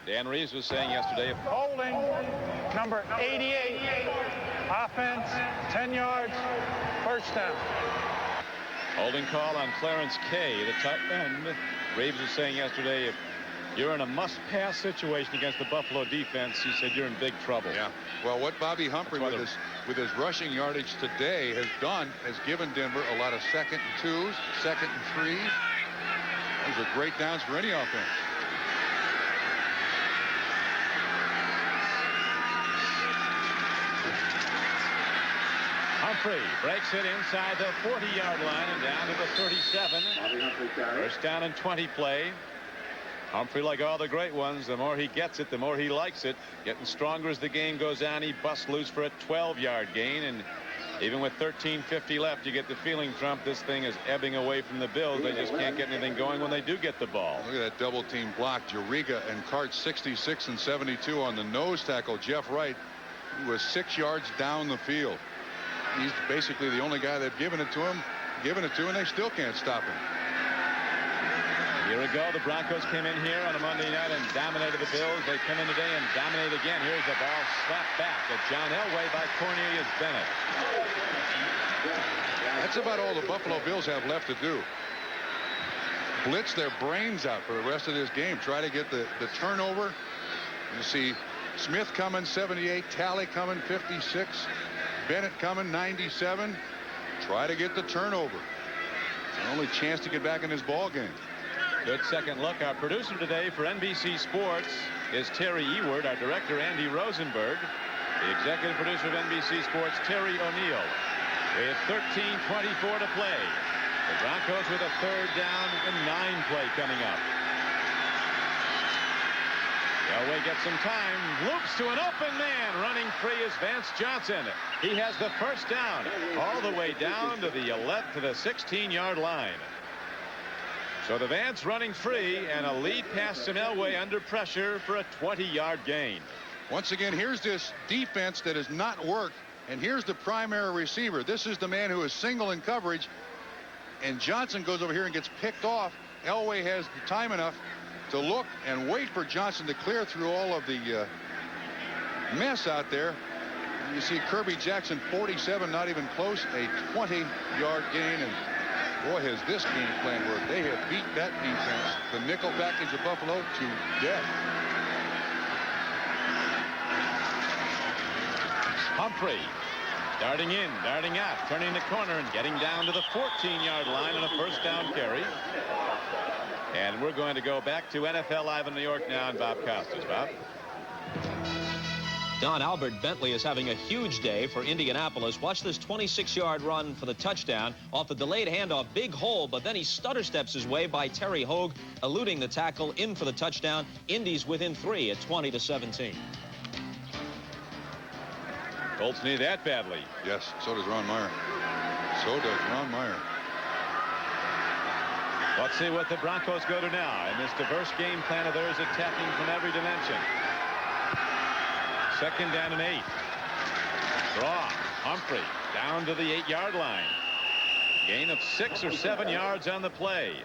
Dan Reeves was saying yesterday. Holding number 88. Offense 10 yards. First down. Holding call on Clarence Kay, the tight end. Reeves was saying yesterday, if you're in a must-pass situation against the Buffalo defense, he said you're in big trouble. Yeah. Well, what Bobby Humphrey with his rushing yardage today has done has given Denver a lot of 2nd and 2s, 2nd and 3s. Those are great downs for any offense. Humphrey breaks it inside the 40-yard line and down to the 37. First down and 20 play. Humphrey, like all the great ones, the more he gets it, the more he likes it. Getting stronger as the game goes on. He busts loose for a 12-yard gain. And even with 13:50 left, you get the feeling, Trump, this thing is ebbing away from the Bills. They just can't get anything going when they do get the ball. Look at that double team block. Juriga and Cart 66 and 72 on the nose tackle. Jeff Wright, who was 6 yards down the field. He's basically the only guy they've given it to him, and they still can't stop him. A year ago, the Broncos came in here on a Monday night and dominated the Bills. They come in today and dominate again. Here's the ball slapped back at John Elway by Cornelius Bennett. That's about all the Buffalo Bills have left to do. Blitz their brains out for the rest of this game. Try to get the turnover. You see Smith coming 78, Talley coming 56, Bennett coming 97. Try to get the turnover. Only chance to get back in this ball game. Good second look. Our producer today for NBC Sports is Terry Eward. Our director, Andy Rosenberg. The executive producer of NBC Sports, Terry O'Neill. With 13:24 to play. The Broncos with a 3rd down and 9 play coming up. Elway gets some time, loops to an open man. Running free is Vance Johnson. He has the 1st down all the way down to the 16-yard line. So the Vance running free, and a lead pass to Elway under pressure for a 20-yard gain. Once again, here's this defense that has not worked, and here's the primary receiver. This is the man who is single in coverage, and Johnson goes over here and gets picked off. Elway has the time enough to look and wait for Johnson to clear through all of the mess out there. You see Kirby Jackson, 47, not even close, a 20-yard gain. And boy, has this game plan worked. They have beat that defense, the nickel package of Buffalo, to death. Humphrey darting in, darting out, turning the corner and getting down to the 14-yard line on a 1st down carry. And we're going to go back to NFL Live in New York now, and Bob Costas. Bob? Don Albert Bentley is having a huge day for Indianapolis. Watch this 26-yard run for the touchdown off the delayed handoff. Big hole, but then he stutter steps his way by Terry Hogue, eluding the tackle, in for the touchdown. Indy's within 3 at 20-17. Colts need that badly. Yes, so does Ron Meyer. So does Ron Meyer. Let's see what the Broncos go to now in this diverse game plan of theirs, attacking from every dimension. 2nd down and 8. Draw. Humphrey down to the 8-yard line. Gain of 6 or 7 yards on the play.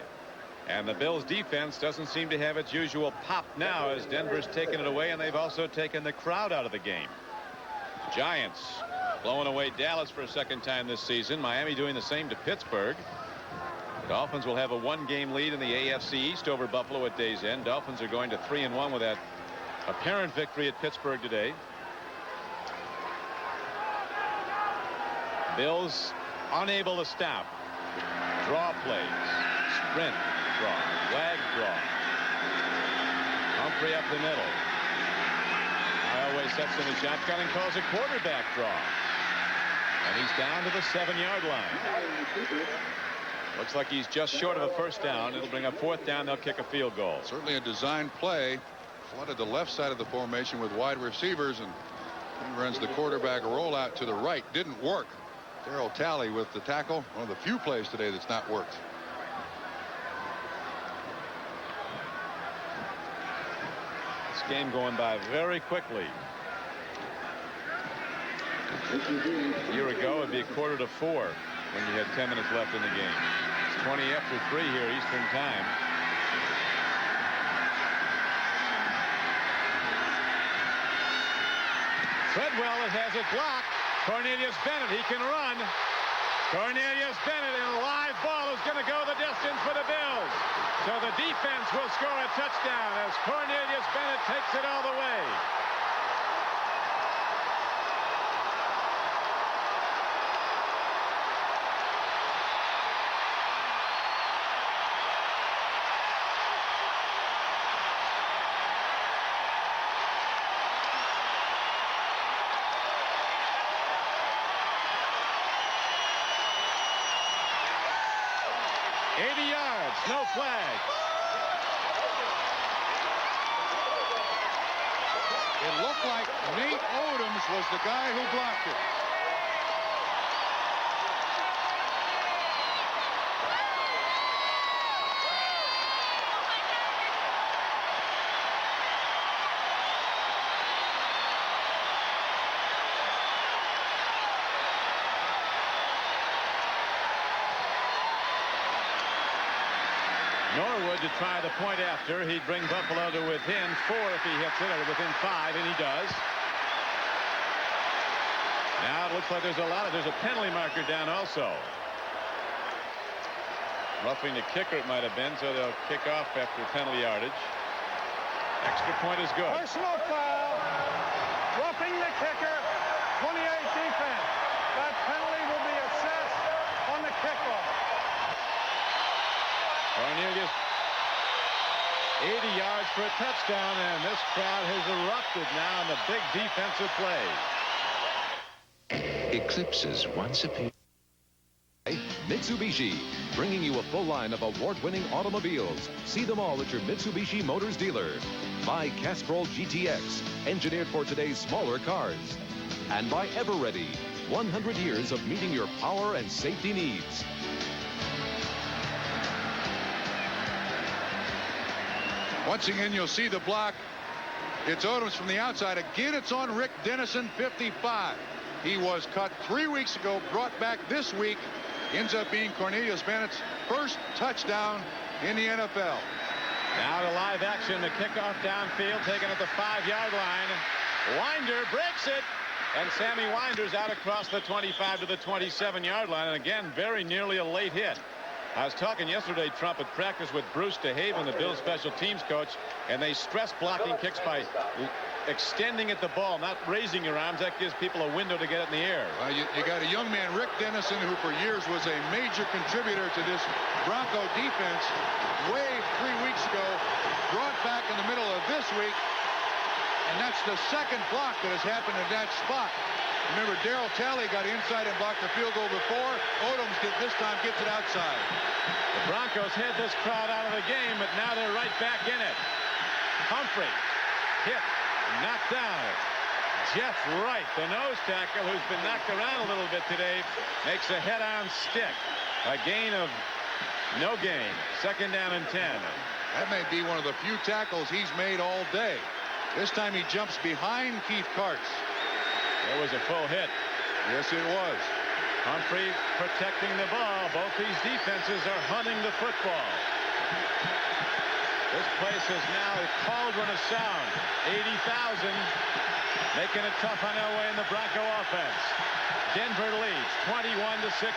And the Bills defense doesn't seem to have its usual pop now, as Denver's taken it away, and they've also taken the crowd out of the game. Giants blowing away Dallas for a 2nd time this season. Miami doing the same to Pittsburgh. The Dolphins will have a 1-game lead in the AFC East over Buffalo at day's end. Dolphins are going to 3-1 with that apparent victory at Pittsburgh today. Bills unable to stop. Draw plays. Sprint draw. Flag draw. Humphrey up the middle. Elway sets in the shotgun and calls a quarterback draw. And he's down to the 7-yard line. Looks like he's just short of a 1st down. It'll bring up 4th down. They'll kick a field goal. Certainly a design play. Flooded the left side of the formation with wide receivers, and he runs the quarterback rollout to the right. Didn't work. Darryl Talley with the tackle. One of the few plays today that's not worked. This game going by very quickly. A year ago, it'd be 3:45 when you had 10 minutes left in the game. It's 20 after 3 here Eastern time. Treadwell has it blocked. Cornelius Bennett, he can run. Cornelius Bennett in a live ball is going to go the distance for the Bills. So the defense will score a touchdown as Cornelius Bennett takes it all the way. No flag. It looked like Nate Odoms was the guy who blocked it. Norwood to try the point after. He'd bring Buffalo to within 4 if he hits it, or within 5, and he does. Now it looks like there's a penalty marker down also. Roughing the kicker it might have been, so they'll kick off after penalty yardage. Extra point is good. Personal foul. Roughing the kicker. 28 defense. That penalty will be assessed on the kickoff. 80 yards for a touchdown, and this crowd has erupted now in the big defensive play. Eclipses once appeared. Mitsubishi, bringing you a full line of award-winning automobiles. See them all at your Mitsubishi Motors dealer. By Castrol GTX, engineered for today's smaller cars. And by Everready, 100 years of meeting your power and safety needs. Once again, you'll see the block. It's Odoms from the outside. Again, it's on Rick Dennison, 55. He was cut 3 weeks ago, brought back this week. Ends up being Cornelius Bennett's first touchdown in the NFL. Now to live action, the kickoff downfield, taken at the 5-yard line. Winder breaks it, and Sammy Winder's out across the 25 to the 27-yard line. And again, very nearly a late hit. I was talking yesterday, Trump, at practice with Bruce DeHaven, the Bills special teams coach, and they stress blocking kicks by extending at the ball, not raising your arms. That gives people a window to get it in the air. Well, you got a young man, Rick Dennison, who for years was a major contributor to this Bronco defense. Way 3 weeks ago, brought back in the middle of this week, and that's the second block that has happened in that spot. Remember, Darryl Talley got inside and blocked the field goal before. Odoms this time gets it outside. The Broncos had this crowd out of the game, but now they're right back in it. Humphrey hit, knocked down. Jeff Reich, the nose tackle, who's been knocked around a little bit today, makes a head-on stick. A gain of no gain. Second down and 10. That may be one of the few tackles he's made all day. This time he jumps behind Keith Karts. There was a full hit. Yes, it was. Humphrey protecting the ball. Both these defenses are hunting the football. This place is now a cauldron of sound. 80,000, making it tough on Elway and the Bronco offense. Denver leads 21 to 16.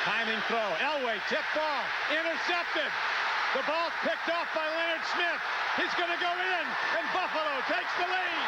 Timing throw. Elway tipped ball. Intercepted. The ball picked off by Leonard Smith. He's going to go in, and Buffalo takes the lead.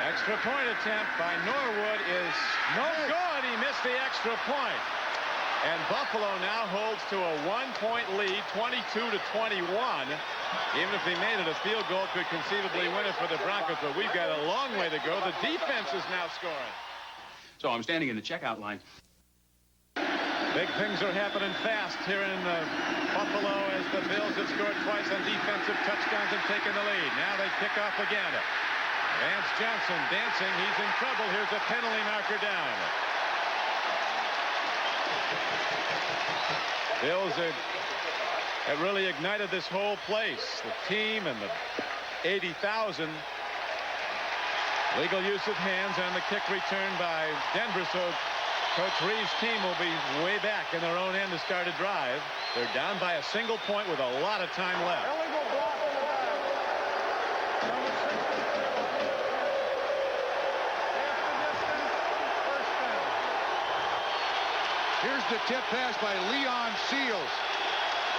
Extra point attempt by Norwood is no good. He missed the extra point. And Buffalo now holds to a 1-point lead, 22 to 21. Even if they made it, a field goal could conceivably win it for the Broncos, but we've got a long way to go. The defense is now scoring. So I'm standing in the checkout line. Big things are happening fast here in Buffalo as the Bills have scored twice on defensive touchdowns and taken the lead. Now they kick off again. Vance Johnson dancing. He's in trouble. Here's a penalty marker down. Bills have really ignited this whole place. The team and the 80,000. Legal use of hands on the kick return by Denver. So Coach Reeves' team will be way back in their own end to start a drive. They're down by a single point with a lot of time left. Here's the tip pass by Leon Seals.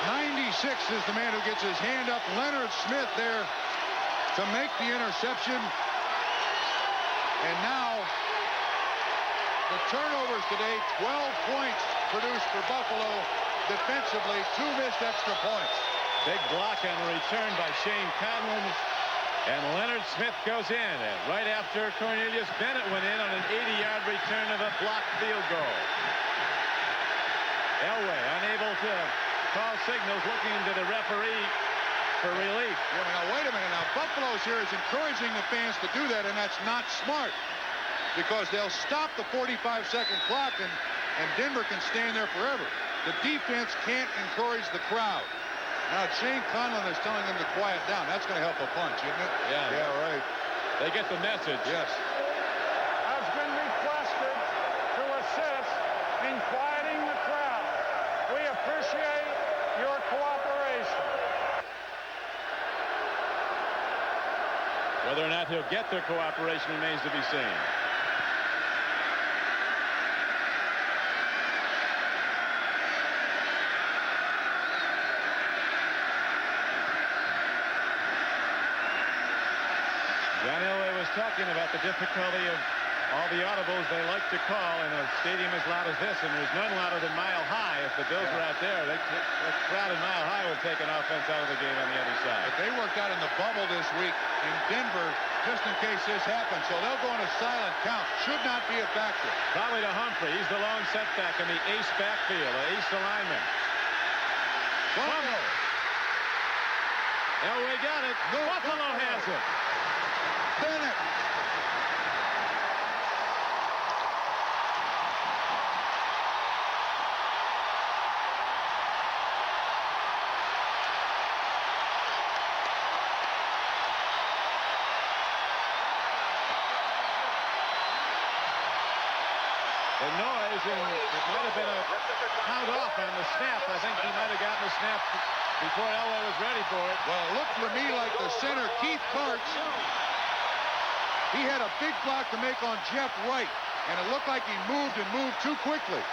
96 is the man who gets his hand up. Leonard Smith there to make the interception. And now the turnovers today, 12 points produced for Buffalo defensively, 2 missed extra points. Big block on the return by Shane Conlon. And Leonard Smith goes in. And right after Cornelius Bennett went in on an 80-yard return of a blocked field goal. Elway unable to call signals, looking to the referee for relief. Yeah, now wait a minute. Now Buffalo's here is encouraging the fans to do that, and that's not smart. because they'll stop the 45-second clock, and Denver can stand there forever. The defense can't encourage the crowd. Now, Shane Conlon is telling them to quiet down. That's going to help a punch, isn't it? Yeah, right. They get the message. Yes. Has been requested to assist in quieting the crowd. We appreciate your cooperation. Whether or not he'll get their cooperation remains to be seen. John Elway was talking about the difficulty of all the audibles they like to call in a stadium as loud as this, and there's none louder than Mile High. If the Bills were out there, the crowd in Mile High would take an offense out of the game on the other side. But they worked out in the bubble this week in Denver just in case this happens, so they'll go on a silent count. Should not be a factor. Probably to Humphrey. He's the lone setback in the ace backfield, the ace alignment. Buffalo. Elway got it. Buffalo has it. Bennett. The noise, and it might have been a count off on the snap. I think he might have gotten the snap before Elway was ready for it. Well, it looked to me like the center, Keith Karts, he had a big block to make on Jeff Reich, and it looked like he moved too quickly.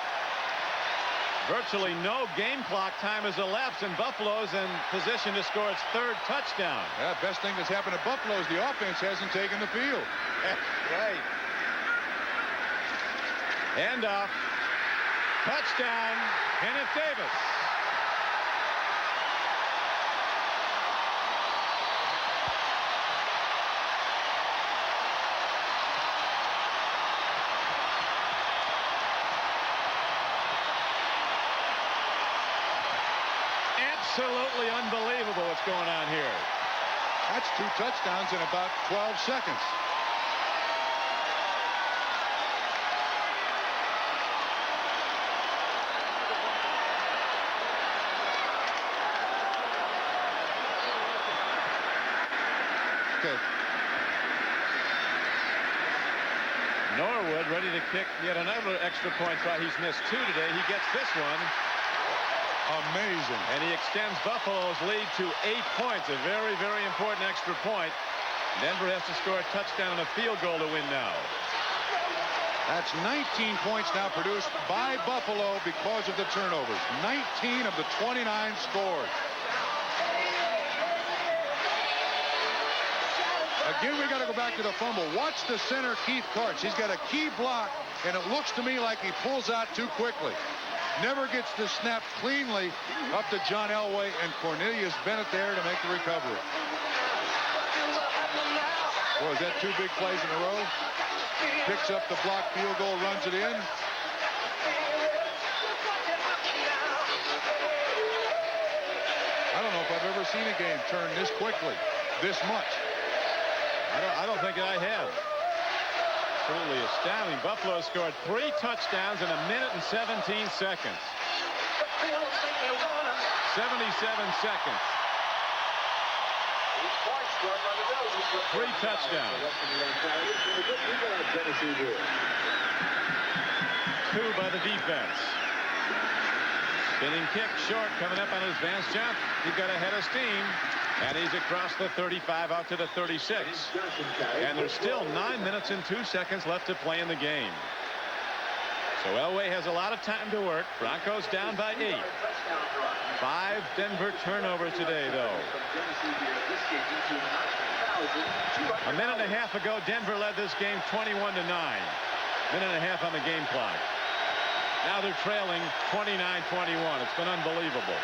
Virtually no game clock time has elapsed, and Buffalo's in position to score its third touchdown. Yeah, best thing that's happened to Buffalo is the offense hasn't taken the field. Right. Handoff. Touchdown, Kenneth Davis. Absolutely unbelievable what's going on here. That's 2 touchdowns in about 12 seconds. Okay. Norwood ready to kick yet another extra point try. He's missed 2 today. He gets this one. Amazing. And he extends Buffalo's lead to 8 points. A very, very important extra point. Denver has to score a touchdown and a field goal to win now. That's 19 points now produced by Buffalo because of the turnovers. 19 of the 29 scored. Again, we got to go back to the fumble. Watch the center, Keith Karts. He's got a key block, and it looks to me like he pulls out too quickly. Never gets the snap cleanly up to John Elway and Cornelius Bennett there to make the recovery. Boy, is that 2 big plays in a row? Picks up the block field goal, runs it in. I don't know if I've ever seen a game turn this quickly, this much. I don't think I have. Absolutely astounding. Buffalo scored 3 touchdowns in 1 minute and 17 seconds. 77 seconds. 3 touchdowns. 2 by the defense. Spinning kick short coming up on his Vance jump. He got a head of steam. And he's across the 35 out to the 36. And there's still 9 minutes and 2 seconds left to play in the game. So Elway has a lot of time to work. Broncos down by 8. 5 Denver turnovers today, though. A minute and a half ago, Denver led this game 21-9. Minute and a half on the game clock. Now they're trailing 29-21. It's been unbelievable.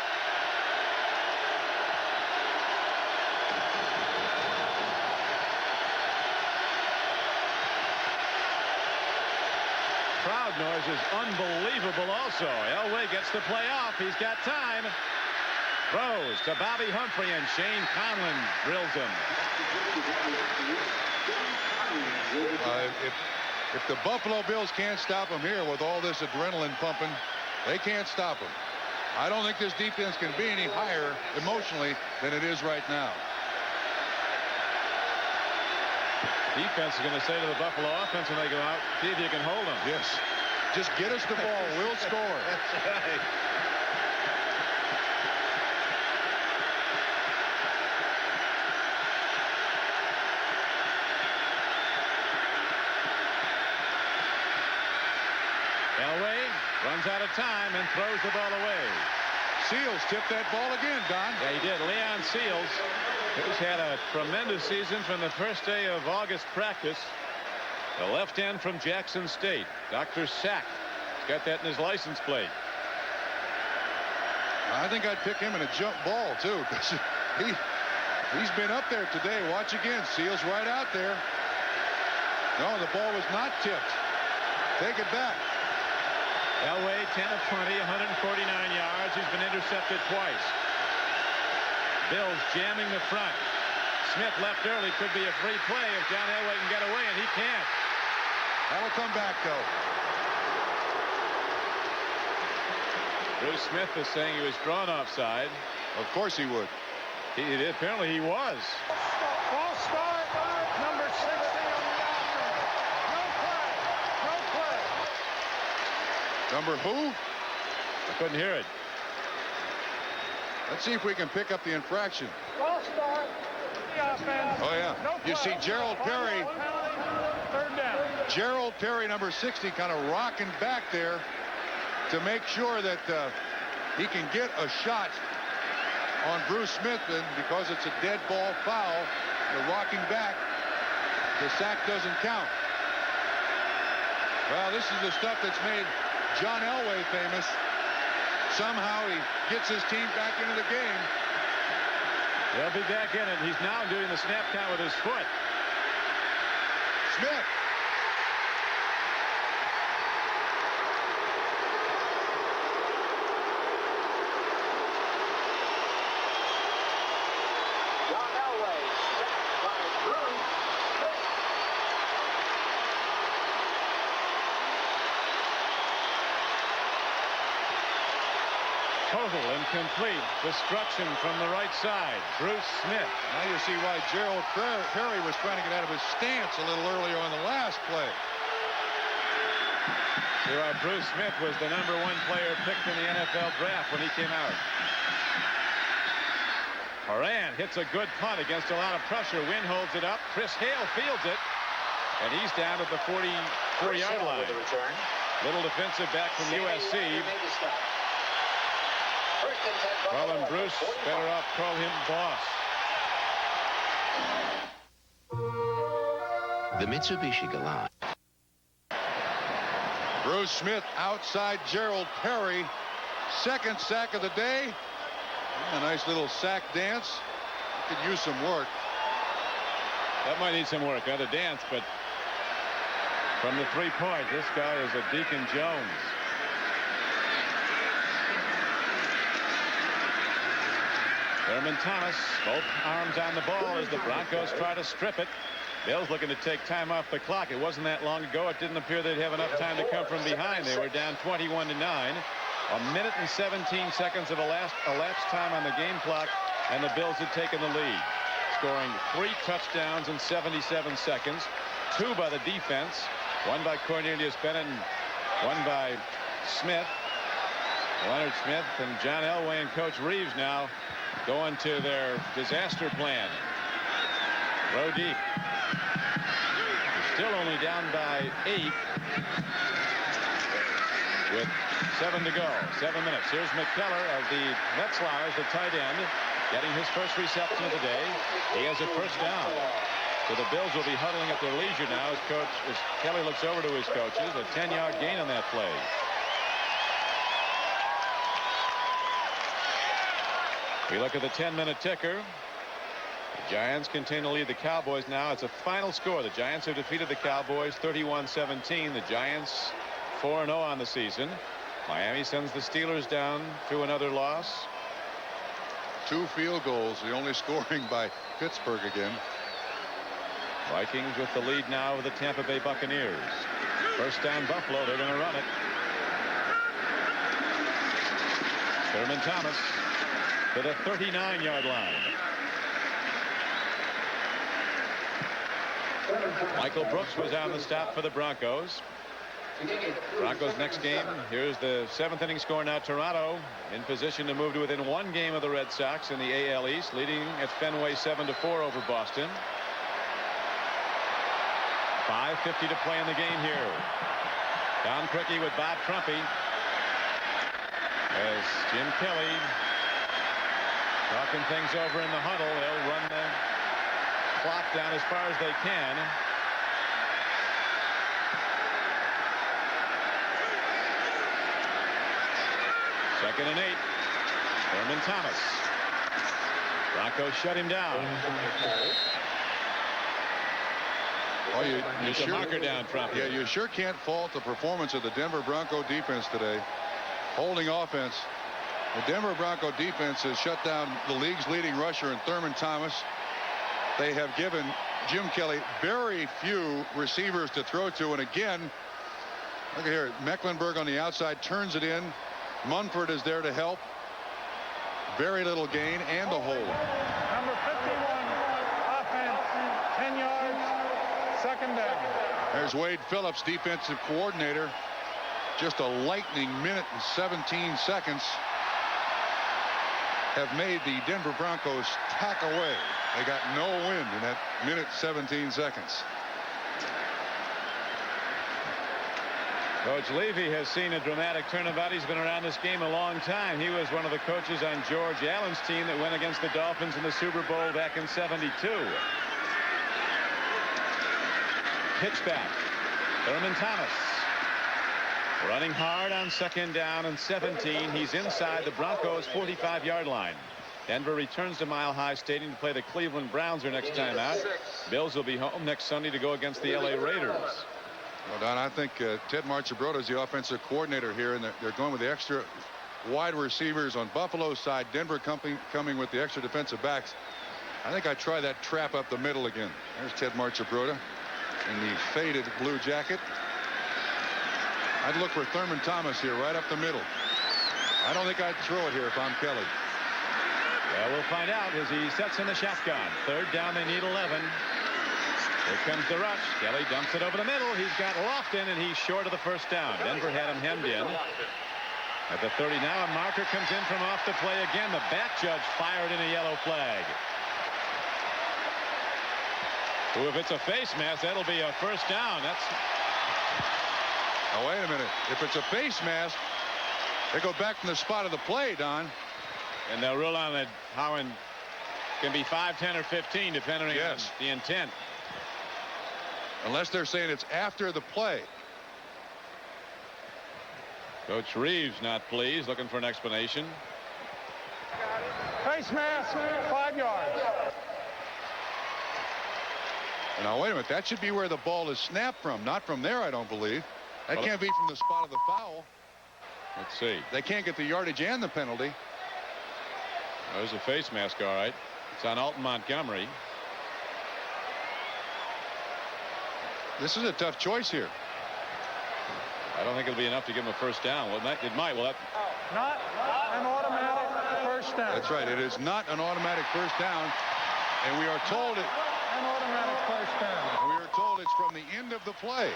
Crowd noise is unbelievable also. Elway gets the play off. He's got time. Throws to Bobby Humphrey, and Shane Conlon drills him. If the Buffalo Bills can't stop him here with all this adrenaline pumping, they can't stop him. I don't think this defense can be any higher emotionally than it is right now. Defense is going to say to the Buffalo offense when they go out, see if you can hold them. Yes. Just get us the ball. We'll score. That's right. Elway runs out of time and throws the ball away. Seals tipped that ball again, Don. Yeah, he did. Leon Seals, who's had a tremendous season from the first day of August practice. The left end from Jackson State, Dr. Sack. He's got that in his license plate. I think I'd pick him in a jump ball, too, because he's been up there today. Watch again. Seals right out there. No, the ball was not tipped. Take it back. Elway, 10 of 20, 149 yards. He's been intercepted twice. Bills jamming the front. Smith left early. Could be a free play if John Elway can get away, and he can't. That'll come back, though. Bruce Smith is saying he was drawn offside. Of course he would. He did. Apparently he was. False start, number 60 on the offense. No play. No play. Number who? I couldn't hear it. Let's see if we can pick up the infraction. False start. The offense. Oh, yeah. No You see play. Gerald Perry. Third down. Gerald Perry, number 60, kind of rocking back there to make sure that he can get a shot on Bruce Smith, and because it's a dead ball foul, the rocking back, the sack doesn't count. Well, this is the stuff that's made John Elway famous. Somehow he gets his team back into the game. They'll be back in it. He's now doing the snap count with his foot. Smith. John Elway. Total incomplete. Destruction from the right side. Bruce Smith. Now you see why Gerald Perry was trying to get out of his stance a little earlier on the last play. See why Bruce Smith was the #1 player picked in the NFL draft when he came out. Horan hits a good punt against a lot of pressure. Wynn holds it up. Chris Hale fields it. And he's down at the 44-yard line. Little defensive back from USC. Calling Bruce, better off call him boss. The Mitsubishi Galant. Bruce Smith outside Gerald Perry. Second sack of the day. A nice little sack dance. Could use some work. That might need some work. Not a dance, but from the 3-point, this guy is a Deacon Jones. Thurman Thomas, both arms on the ball as the Broncos try to strip it. Bills looking to take time off the clock. It wasn't that long ago. It didn't appear they'd have enough time to come from behind. They were down 21-9. A minute and 17 seconds of elapsed time on the game clock, and the Bills had taken the lead, scoring 3 touchdowns in 77 seconds, 2 by the defense, 1 by Cornelius Bennett and 1 by Smith. Leonard Smith and John Elway and Coach Reeves now going to their disaster plan. Throw deep. Still only down by 8 with 7 to go. 7 minutes. Here's McKellar of the Metzlars, the tight end, getting his first reception of the day. He has a first down. So the Bills will be huddling at their leisure now as Kelly looks over to his coaches. A 10-yard gain on that play. We look at the 10-minute ticker. The Giants continue to lead the Cowboys now. It's a final score. The Giants have defeated the Cowboys 31-17. The Giants 4-0 on the season. Miami sends the Steelers down to another loss. 2 field goals, the only scoring by Pittsburgh again. Vikings with the lead now with the Tampa Bay Buccaneers. First down Buffalo. They're going to run it. Thurman Thomas to the 39-yard line. Michael Brooks was on the stop for the Broncos. Broncos next game. Here's the 7th inning score now. Toronto in position to move to within 1 game of the Red Sox in the AL East, leading at Fenway 7-4 over Boston. 5:50 to play in the game here. Don Criqui with Bob Trumpy as Jim Kelly talking things over in the huddle. They'll run the clock down as far as they can. Second and 8. Thurman Thomas. Broncos shut him down. Oh, you sure, marker down, Trump. Yeah, you sure can't fault the performance of the Denver Bronco defense today. Holding offense. The Denver Bronco defense has shut down the league's leading rusher in Thurman Thomas. They have given Jim Kelly very few receivers to throw to. And again, look at here. Mecklenburg on the outside turns it in. Munford is there to help. Very little gain and the hold. Number 51, offense, 10 yards, second down. There's Wade Phillips, defensive coordinator. Just a lightning minute and 17 seconds have made the Denver Broncos tack away. They got no wind in that minute 17 seconds. Coach Levy has seen a dramatic turnabout. He's been around this game a long time. He was one of the coaches on George Allen's team that went against the Dolphins in the Super Bowl back in '72. Pitch back. Thurman Thomas running hard on second down and 17. He's inside the Broncos 45-yard line. Denver returns to Mile High Stadium to play the Cleveland Browns their next time out. Bills will be home next Sunday to go against the LA Raiders. Well, Don, I think Ted Marchibroda is the offensive coordinator here, and they're going with the extra wide receivers on Buffalo's side. Denver coming with the extra defensive backs. I think I try that trap up the middle again. There's Ted Marchibroda in the faded blue jacket. I'd look for Thurman Thomas here right up the middle. I don't think I'd throw it here if I'm Kelly. Well, we'll find out as he sets in the shotgun. Third down, they need 11. Here comes the rush. Kelly dumps it over the middle. He's got Lofton, and he's short of the first down. Denver had him hemmed in. At the 30 now, a marker comes in from off the play again. The back judge fired in a yellow flag. Ooh, if it's a face mask, that'll be a first down. That's. Oh, wait a minute. If it's a face mask, they go back from the spot of the play, Don. And they'll rule on it how it can be 5, 10, or 15, depending on the intent. Unless they're saying it's after the play. Coach Reeves not pleased, looking for an explanation. Face mask, 5 yards. Now, wait a minute. That should be where the ball is snapped from, not from there, I don't believe. That can't be from the spot of the foul. Let's see. They can't get the yardage and the penalty. There's a face mask, all right. It's on Alton Montgomery. This is a tough choice here. I don't think it'll be enough to give him a first down. Well, it might. Well, Not an automatic first down. That's right. It is not an automatic first down. And we are told An automatic first down. We are told it's from the end of the play.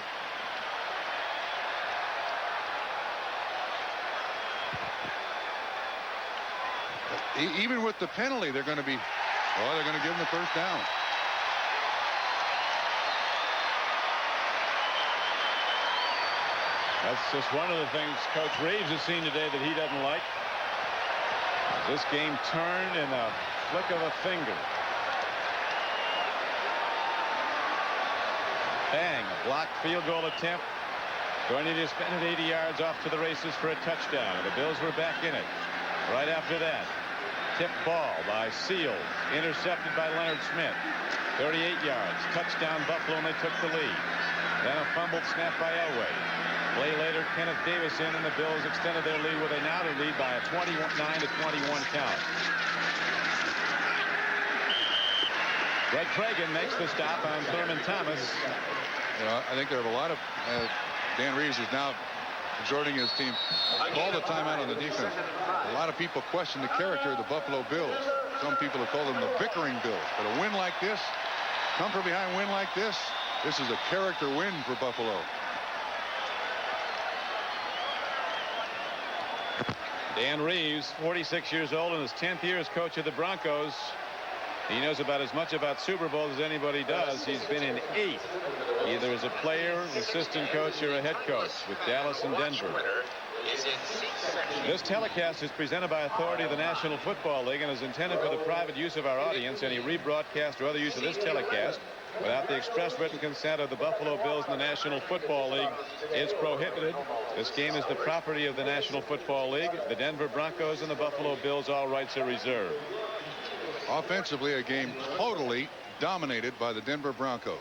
Even with the penalty, they're going to give him the first down. that's just one of the things Coach Reeves has seen today that he doesn't like. This game turned in a flick of a finger. Bang, a blocked field goal attempt. Cornelius Bennett 80 yards off to the races for a touchdown. The Bills were back in it. Right after that, tipped ball by Sewell, intercepted by Leonard Smith. 38 yards, touchdown Buffalo, and they took the lead. Then a fumbled snap by Elway. Play later, Kenneth Davis in, and the Bills extended their lead with a now to lead by a 29-21 count. Greg Tragan makes the stop on Thurman Thomas. You know, I think there are a lot of Dan Reeves is now exhorting his team all the time out on the defense. A lot of people question the character of the Buffalo Bills. Some people have called them the bickering Bills. But a win like this, come from behind win like this is a character win for Buffalo. Dan Reeves, 46 years old, in his 10th year as coach of the Broncos. He knows about as much about Super Bowls as anybody does. He's been in 8, either as a player, assistant coach, or a head coach with Dallas and Denver. This telecast is presented by authority of the National Football League and is intended for the private use of our audience. Any rebroadcast or other use of this telecast without the express written consent of the Buffalo Bills and the National Football League is prohibited. This game is the property of the National Football League. The Denver Broncos and the Buffalo Bills, all rights are reserved. Offensively, a game totally dominated by the Denver Broncos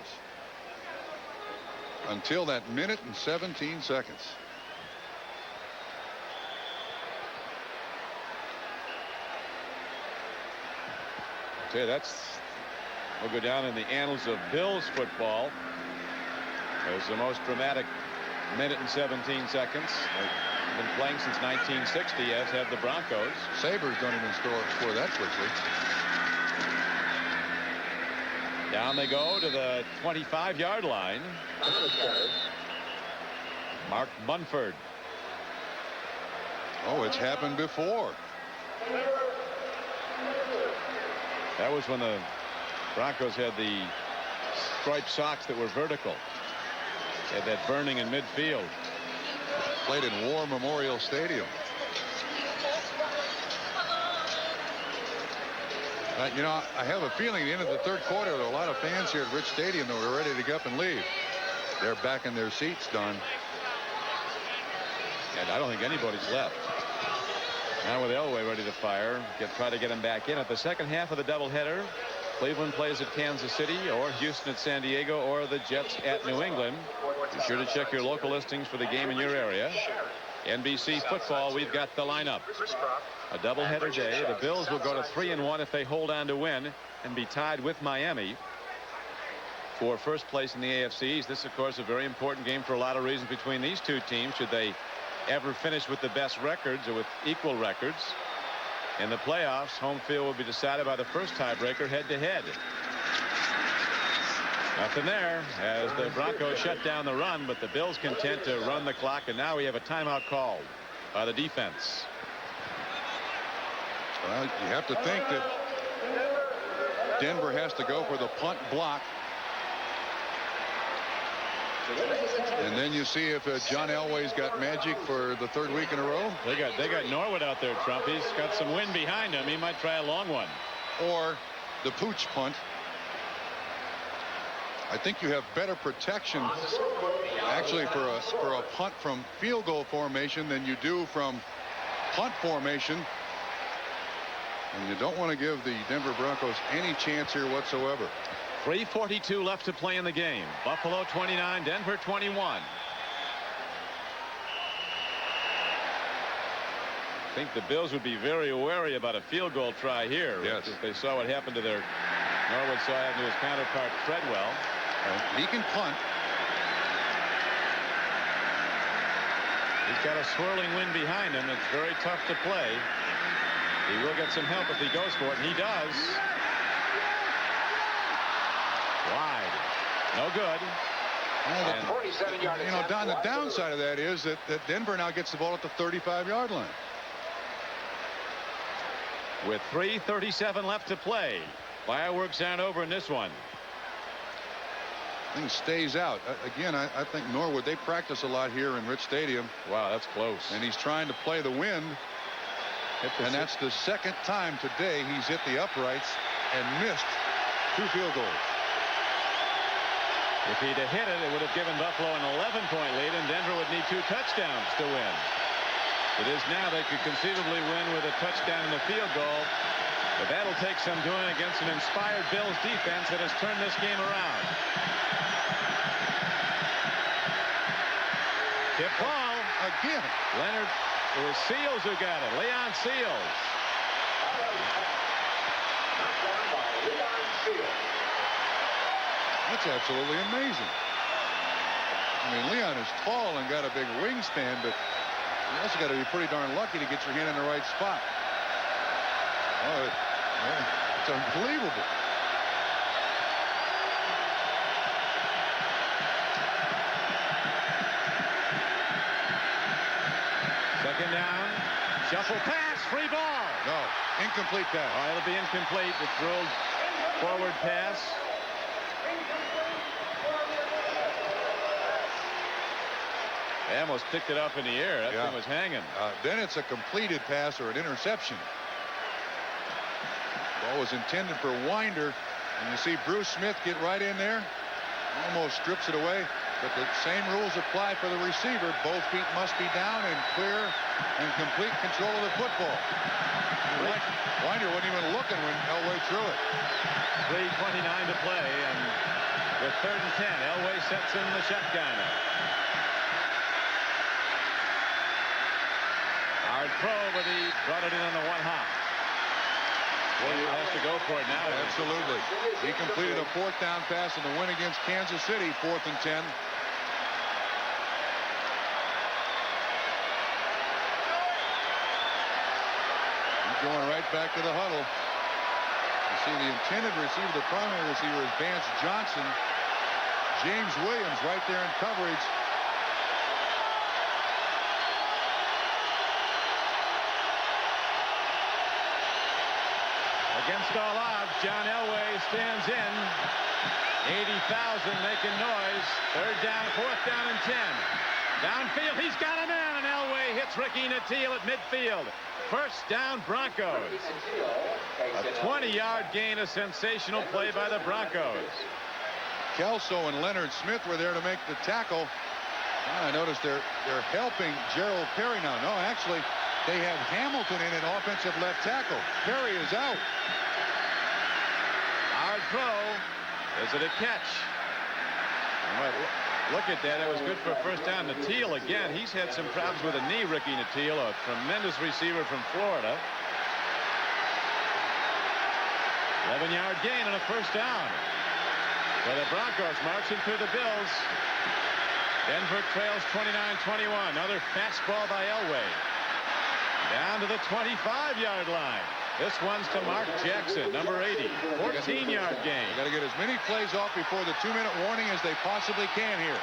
until that minute and 17 seconds. Okay, will go down in the annals of Bills football as the most dramatic minute and 17 seconds. They've been playing since 1960, as have the Broncos. Sabres don't even score that quickly. Down they go to the 25-yard line. Mark Munford. Oh, it's happened before. That was when the Broncos had the striped socks that were vertical. They had that burning in midfield. Played in War Memorial Stadium. You know, I have a feeling at the end of the third quarter, there were a lot of fans here at Rich Stadium that were ready to get up and leave. They're back in their seats, Don. And I don't think anybody's left. Now with Elway ready to fire, try to get him back in. At the second half of the doubleheader, Cleveland plays at Kansas City, or Houston at San Diego, or the Jets at New England. Be sure to check your local listings for the game in your area. NBC football, we've got the lineup. A doubleheader day. The Bills will go to 3-1 if they hold on to win and be tied with Miami for first place in the AFC East. This, of course, a very important game for a lot of reasons between these two teams. Should they ever finish with the best records or with equal records in the playoffs, home field will be decided by the first tiebreaker head-to-head. Nothing there as the Broncos shut down the run, but the Bills content to run the clock, and now we have a timeout called by the defense. Well, you have to think that Denver has to go for the punt block. And then you see if John Elway's got magic for the third week in a row. They got Norwood out there, Trump. He's got some wind behind him. He might try a long one. Or the pooch punt. I think you have better protection actually for a punt from field goal formation than you do from punt formation. And you don't want to give the Denver Broncos any chance here whatsoever. 3:42 left to play in the game. Buffalo 29, Denver 21. I think the Bills would be very wary about a field goal try here. Yes. If they saw what happened to their Norwood saw happen to his counterpart Treadwell. He can punt. He's got a swirling wind behind him. It's very tough to play. He will get some help if he goes for it, and he does. Wide. No good. And, 47-yard. You know, Don, the downside of that is that Denver now gets the ball at the 35-yard line. With 3:37 left to play. Fireworks aren't over in this one. Thing stays out. Again, I think Norwood, they practice a lot here in Rich Stadium. Wow, that's close. And he's trying to play the wind. And that's the second time today he's hit the uprights and missed 2 field goals. If he'd have hit it, it would have given Buffalo an 11-point lead, and Denver would need 2 touchdowns to win. It is now they could conceivably win with a touchdown and a field goal, but that'll take some doing against an inspired Bills defense that has turned this game around. Tip ball again. Leonard. It was Seals who got it. Leon Seals. That's absolutely amazing. I mean, Leon is tall and got a big wingspan, but you also got to be pretty darn lucky to get your hand in the right spot. Oh, it's unbelievable. Second down. Shuffle pass. Free ball. No. Incomplete pass. Oh, it'll be incomplete. It's ruled forward pass. They almost picked it up in the air. That thing was hanging. Then it's a completed pass or an interception. Ball was intended for Winder. And you see Bruce Smith get right in there. Almost strips it away. But the same rules apply for the receiver. Both feet must be down and clear and complete control of the football. Winder wasn't even looking when Elway threw it. 3:29 to play, and with 3rd and 10, Elway sets in the shotgun. Hard throw, but he brought it in on the one hop. He has to go for it now. Absolutely. He completed a 4th down pass in the win against Kansas City, 4th and 10. He's going right back to the huddle. You see the intended receiver, the primary receiver is Vance Johnson. James Williams right there in coverage. Against all odds, John Elway stands in. 80,000 making noise. 3rd down, 4th down and 10. Downfield, he's got a man, and Elway hits Ricky Nattiel at midfield. 1st down, Broncos. A 20-yard gain, a sensational play by the Broncos. Kelso and Leonard Smith were there to make the tackle. I noticed they're helping Gerald Perry now. No, actually, they have Hamilton in an offensive left tackle. Perry is out. Hard throw. Is it a catch? Look at that. That was good for a 1st down. Nattiel again. He's had some problems with a knee, Ricky Nattiel, a tremendous receiver from Florida. 11-yard gain and a 1st down. For the Broncos marching through the Bills. Denver trails 29-21. Another fastball by Elway. Down to the 25-yard line. This one's to Mark Jackson, number 80. 14-yard gain. Got to get as many plays off before the 2-minute warning as they possibly can here.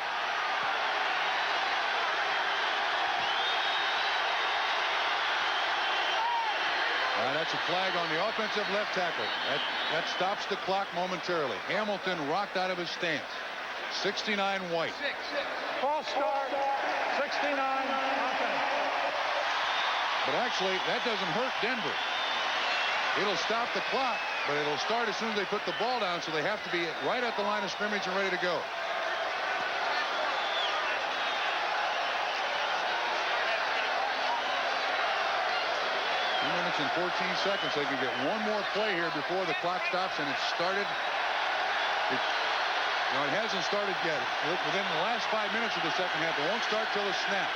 That's a flag on the offensive left tackle. That stops the clock momentarily. Hamilton rocked out of his stance. 69 White. False start. 69 offense. But actually, that doesn't hurt Denver. It'll stop the clock, but it'll start as soon as they put the ball down, so they have to be right at the line of scrimmage and ready to go. 2 minutes and 14 seconds. They can get one more play here before the clock stops, and it's started. It hasn't started yet. Within the last 5 minutes of the second half, it won't start till the snap.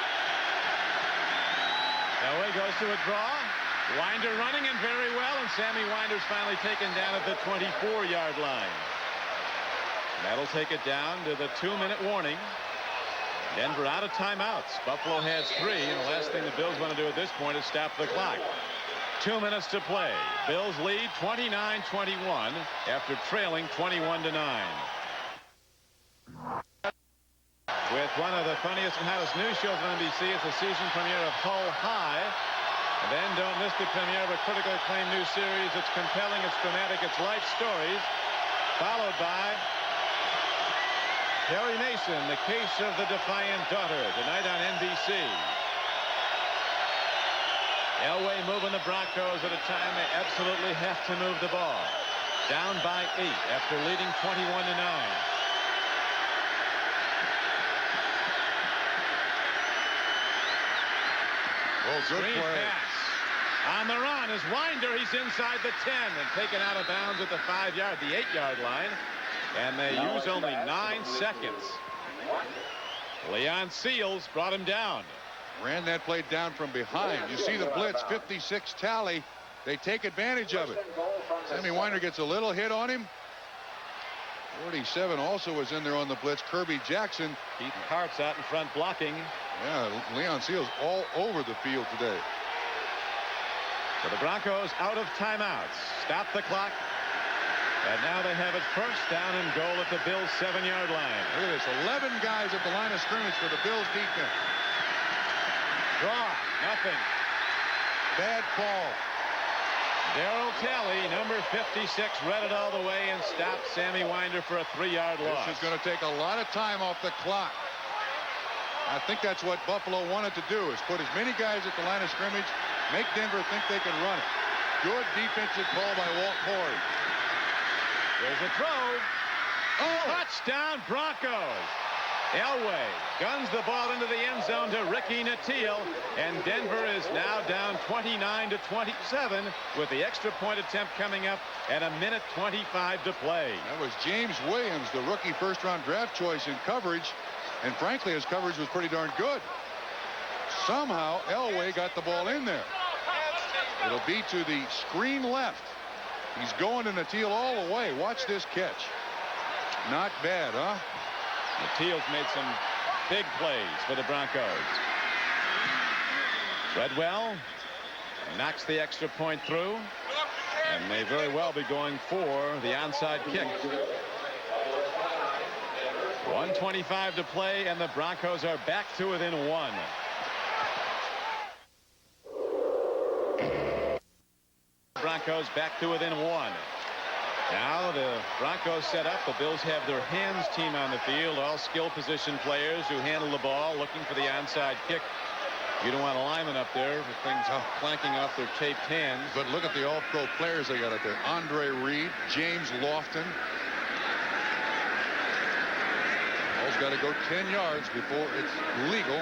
Elway goes to a draw. Winder running and very well, and Sammy Winder's finally taken down at the 24-yard line. That'll take it down to the 2-minute warning. Denver out of timeouts. Buffalo has 3, and the last thing the Bills want to do at this point is stop the clock. 2 minutes to play. Bills lead 29-21 after trailing 21-9. With one of the funniest and hottest news shows on NBC, it's the season premiere of Hull High. And then don't miss the premiere of a critically acclaimed new series. It's compelling, it's dramatic, it's life stories. Followed by Perry Mason, The Case of the Defiant Daughter, tonight on NBC. Elway moving the Broncos at a time they absolutely have to move the ball. Down by 8 after leading 21-9. Well, good Screen play. pass. On the run is Winder. He's inside the 10 and taken out of bounds at the 5-yard, the 8-yard line. And they use only 9 seconds. Leon Seals brought him down. Ran that play down from behind. You see the blitz, 56 tally. They take advantage of it. Sammy Winder gets a little hit on him. 47 also was in there on the blitz. Kirby Jackson. Keith Hart's out in front blocking. Yeah, Leon Seals all over the field today. So the Broncos out of timeouts. Stop the clock. And now they have it first down and goal at the Bills' 7-yard line. Look at this. 11 guys at the line of scrimmage for the Bills defense. Draw. Nothing. Bad call. Darryl Talley, number 56, read it all the way and stopped Sammy Winder for a 3-yard loss. This is going to take a lot of time off the clock. I think that's what Buffalo wanted to do, is put as many guys at the line of scrimmage, make Denver think they can run it. Good defensive call by Walt Corey. There's a throw. Oh! Touchdown Broncos. Elway guns the ball into the end zone to Ricky Nattiel, and Denver is now down 29-27 with the extra point attempt coming up and 1:25 to play. That was James Williams, the rookie first-round draft choice in coverage, and frankly his coverage was pretty darn good. Somehow Elway got the ball in there. It'll be to the screen left. He's going to Nattiel all the way. Watch this catch. Not bad, huh? Nattiel's made some big plays for the Broncos. Treadwell knocks the extra point through, and may very well be going for the onside kick. 1:25 to play, and the Broncos are back to within 1. Broncos back to within 1. Now the Broncos set up. The Bills have their hands team on the field, all skill position players who handle the ball, looking for the onside kick. You don't want a lineman up there with things clanking off their taped hands. But look at the all-pro players they got up there. Andre Reed, James Lofton. Ball's got to go 10 yards before it's legal.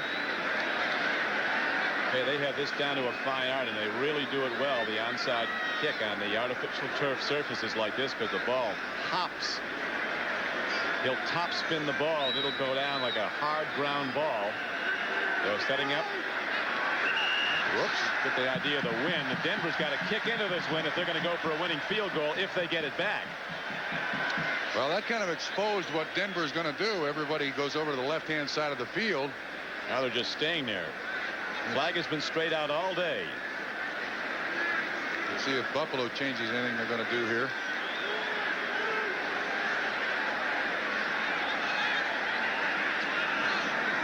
Okay, they have this down to a fine art, and they really do it well, the onside kick on the artificial turf surfaces like this, because the ball hops. He'll top spin the ball, and it'll go down like a hard ground ball. They're setting up. Whoops. Get the idea of the win. Denver's got to kick into this win if they're going to go for a winning field goal if they get it back. Well, that kind of exposed what Denver's going to do. Everybody goes over to the left-hand side of the field. Now they're just staying there. Flag has been straight out all day. Let's see if Buffalo changes anything they're going to do here.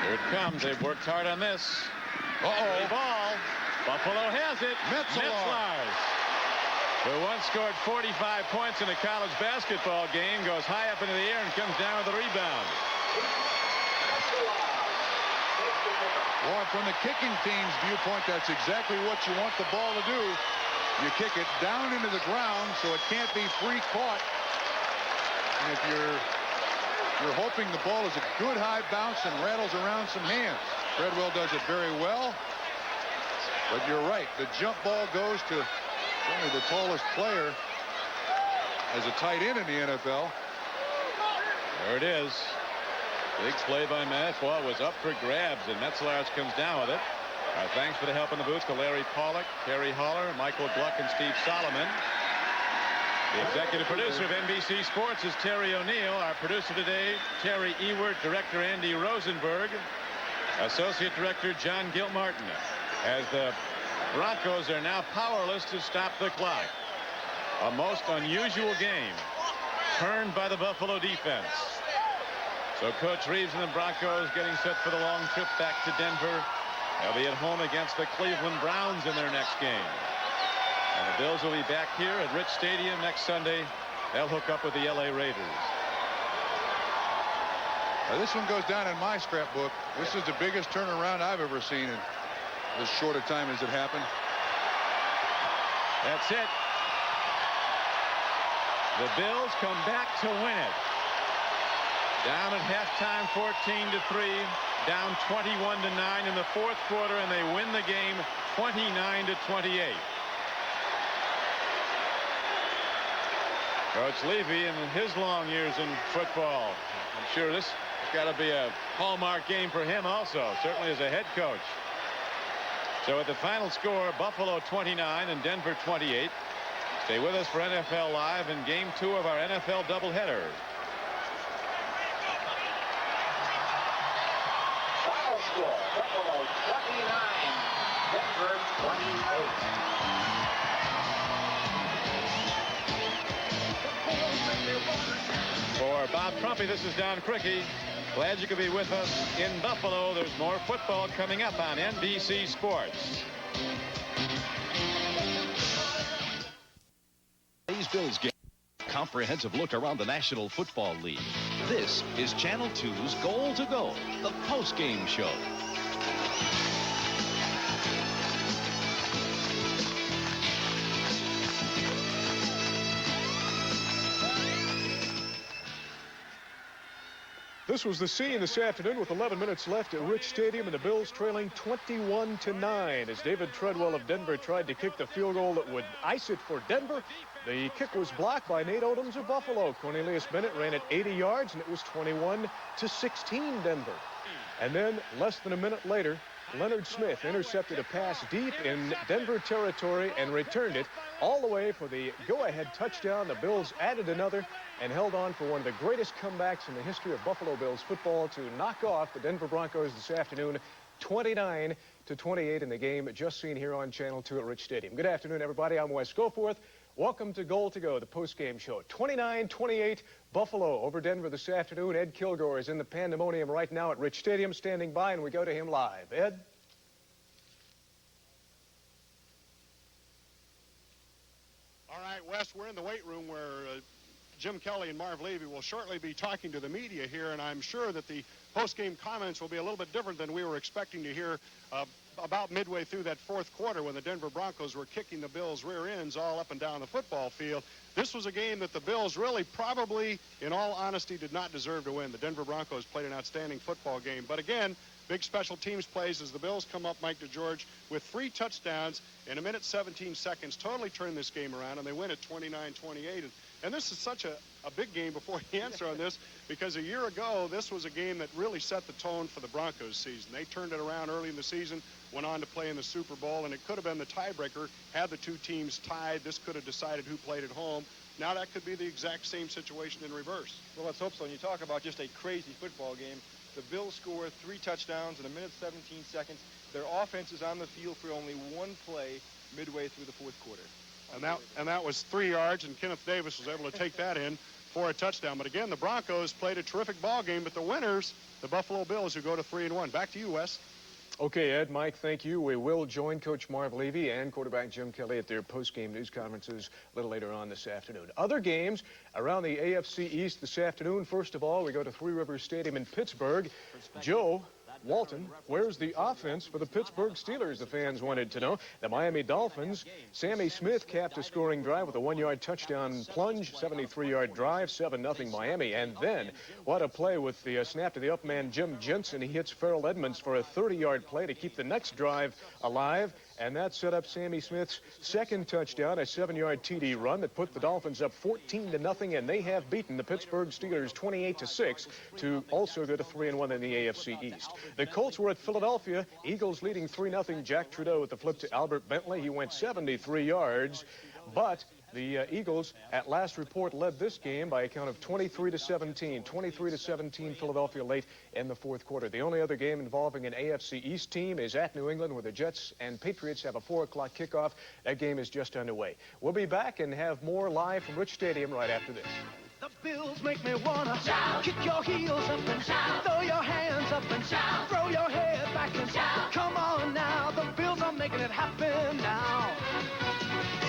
Here it comes. They've worked hard on this. Uh-oh. Ball. Buffalo has it. Metzelaars, who once scored 45 points in a college basketball game, goes high up into the air and comes down with a rebound. Boy, from the kicking team's viewpoint, that's exactly what you want the ball to do. You kick it down into the ground so it can't be free caught. And if you're hoping the ball is a good high bounce and rattles around some hands. Treadwell does it very well. But you're right. The jump ball goes to only the tallest player as a tight end in the NFL. There it is. Big play by Manafort was up for grabs, and Metzelaars comes down with it. Our thanks for the help in the booth to Larry Pollock, Terry Haller, Michael Gluck, and Steve Solomon. The executive producer of NBC Sports is Terry O'Neill. Our producer today, Terry Ewert, director Andy Rosenberg, associate director John Gilmartin. As the Broncos are now powerless to stop the clock. A most unusual game turned by the Buffalo defense. So Coach Reeves and the Broncos getting set for the long trip back to Denver. They'll be at home against the Cleveland Browns in their next game. And the Bills will be back here at Rich Stadium next Sunday. They'll hook up with the LA Raiders. Now this one goes down in my scrapbook. This is the biggest turnaround I've ever seen in as short a time as it happened. That's it. The Bills come back to win it. Down at halftime 14-3, down 21-9 in the fourth quarter, and they win the game 29-28. Coach Levy, in his long years in football, I'm sure this has got to be a hallmark game for him also, certainly as a head coach. So at the final score, Buffalo 29 and Denver 28. Stay with us for NFL Live in Game 2 of our NFL doubleheader. Buffalo 29, Denver 28. For Bob Crumpy, this is Don Crickey. Glad you could be with us in Buffalo. There's more football coming up on NBC Sports. Today's Bills game. Comprehensive look around the National Football League. This is Channel 2's Goal to Go, the post-game show. This was the scene this afternoon with 11 minutes left at Rich Stadium and the Bills trailing 21-9 as David Treadwell of Denver tried to kick the field goal that would ice it for Denver. The kick was blocked by Nate Odoms of Buffalo. Cornelius Bennett ran it 80 yards and it was 21-16 Denver. And then less than a minute later, Leonard Smith intercepted a pass deep in Denver territory and returned it all the way for the go-ahead touchdown. The Bills added another and held on for one of the greatest comebacks in the history of Buffalo Bills football to knock off the Denver Broncos this afternoon, 29-28 in the game just seen here on Channel 2 at Rich Stadium. Good afternoon, everybody. I'm Wes Goforth. Welcome to Goal to Go, the post-game show. 29-28 Buffalo over Denver this afternoon. Ed Kilgore is in the pandemonium right now at Rich Stadium, standing by, and we go to him live. Ed? All right, Wes, we're in the weight room where Jim Kelly and Marv Levy will shortly be talking to the media here, and I'm sure that the post-game comments will be a little bit different than we were expecting to hear about midway through that fourth quarter when the Denver Broncos were kicking the Bills' rear ends all up and down the football field. This was a game that the Bills really probably, in all honesty, did not deserve to win. The Denver Broncos played an outstanding football game. But again, big special teams plays as the Bills come up, Mike DeGeorge, with 3 touchdowns in 1:17, totally turn this game around, and they win at 29-28. And this is such a big game before you answer on this, because a year ago, this was a game that really set the tone for the Broncos season. They turned it around early in the season, went on to play in the Super Bowl, and it could have been the tiebreaker. Had the two teams tied, this could have decided who played at home. Now that could be the exact same situation in reverse. Well, let's hope so. And you talk about just a crazy football game. The Bills scored 3 touchdowns in 1:17. Their offense is on the field for only one play midway through the fourth quarter. And that was 3 yards, and Kenneth Davis was able to take that in for a touchdown. But again, the Broncos played a terrific ball game, but the winners, the Buffalo Bills, who go to 3-1. Back to you, Wes. Okay, Ed, Mike, thank you. We will join Coach Marv Levy and quarterback Jim Kelly at their post-game news conferences a little later on this afternoon. Other games around the AFC East this afternoon. First of all, we go to Three Rivers Stadium in Pittsburgh. Joe Walton, where's the offense for the Pittsburgh Steelers, the fans wanted to know. The Miami Dolphins, Sammy Smith capped a scoring drive with a 1-yard touchdown plunge, 73-yard drive, 7-0 Miami. And then, what a play with the snap to the up man, Jim Jensen. He hits Farrell Edmonds for a 30-yard play to keep the next drive alive. And that set up Sammy Smith's second touchdown, a 7-yard TD run that put the Dolphins up 14-0, and they have beaten the Pittsburgh Steelers 28-6 to also go to 3-1 in the AFC East. The Colts were at Philadelphia. Eagles leading 3-0. Jack Trudeau with the flip to Albert Bentley. He went 73 yards, but the Eagles, at last report, led this game by a count of 23-17. 23-17 Philadelphia late in the fourth quarter. The only other game involving an AFC East team is at New England, where the Jets and Patriots have a 4 o'clock kickoff. That game is just underway. We'll be back and have more live from Rich Stadium right after this. The Bills make me wanna shout. Kick your heels up and shout. Throw your hands up and shout. Throw your head back and shout. Come on now, the Bills are making it happen now.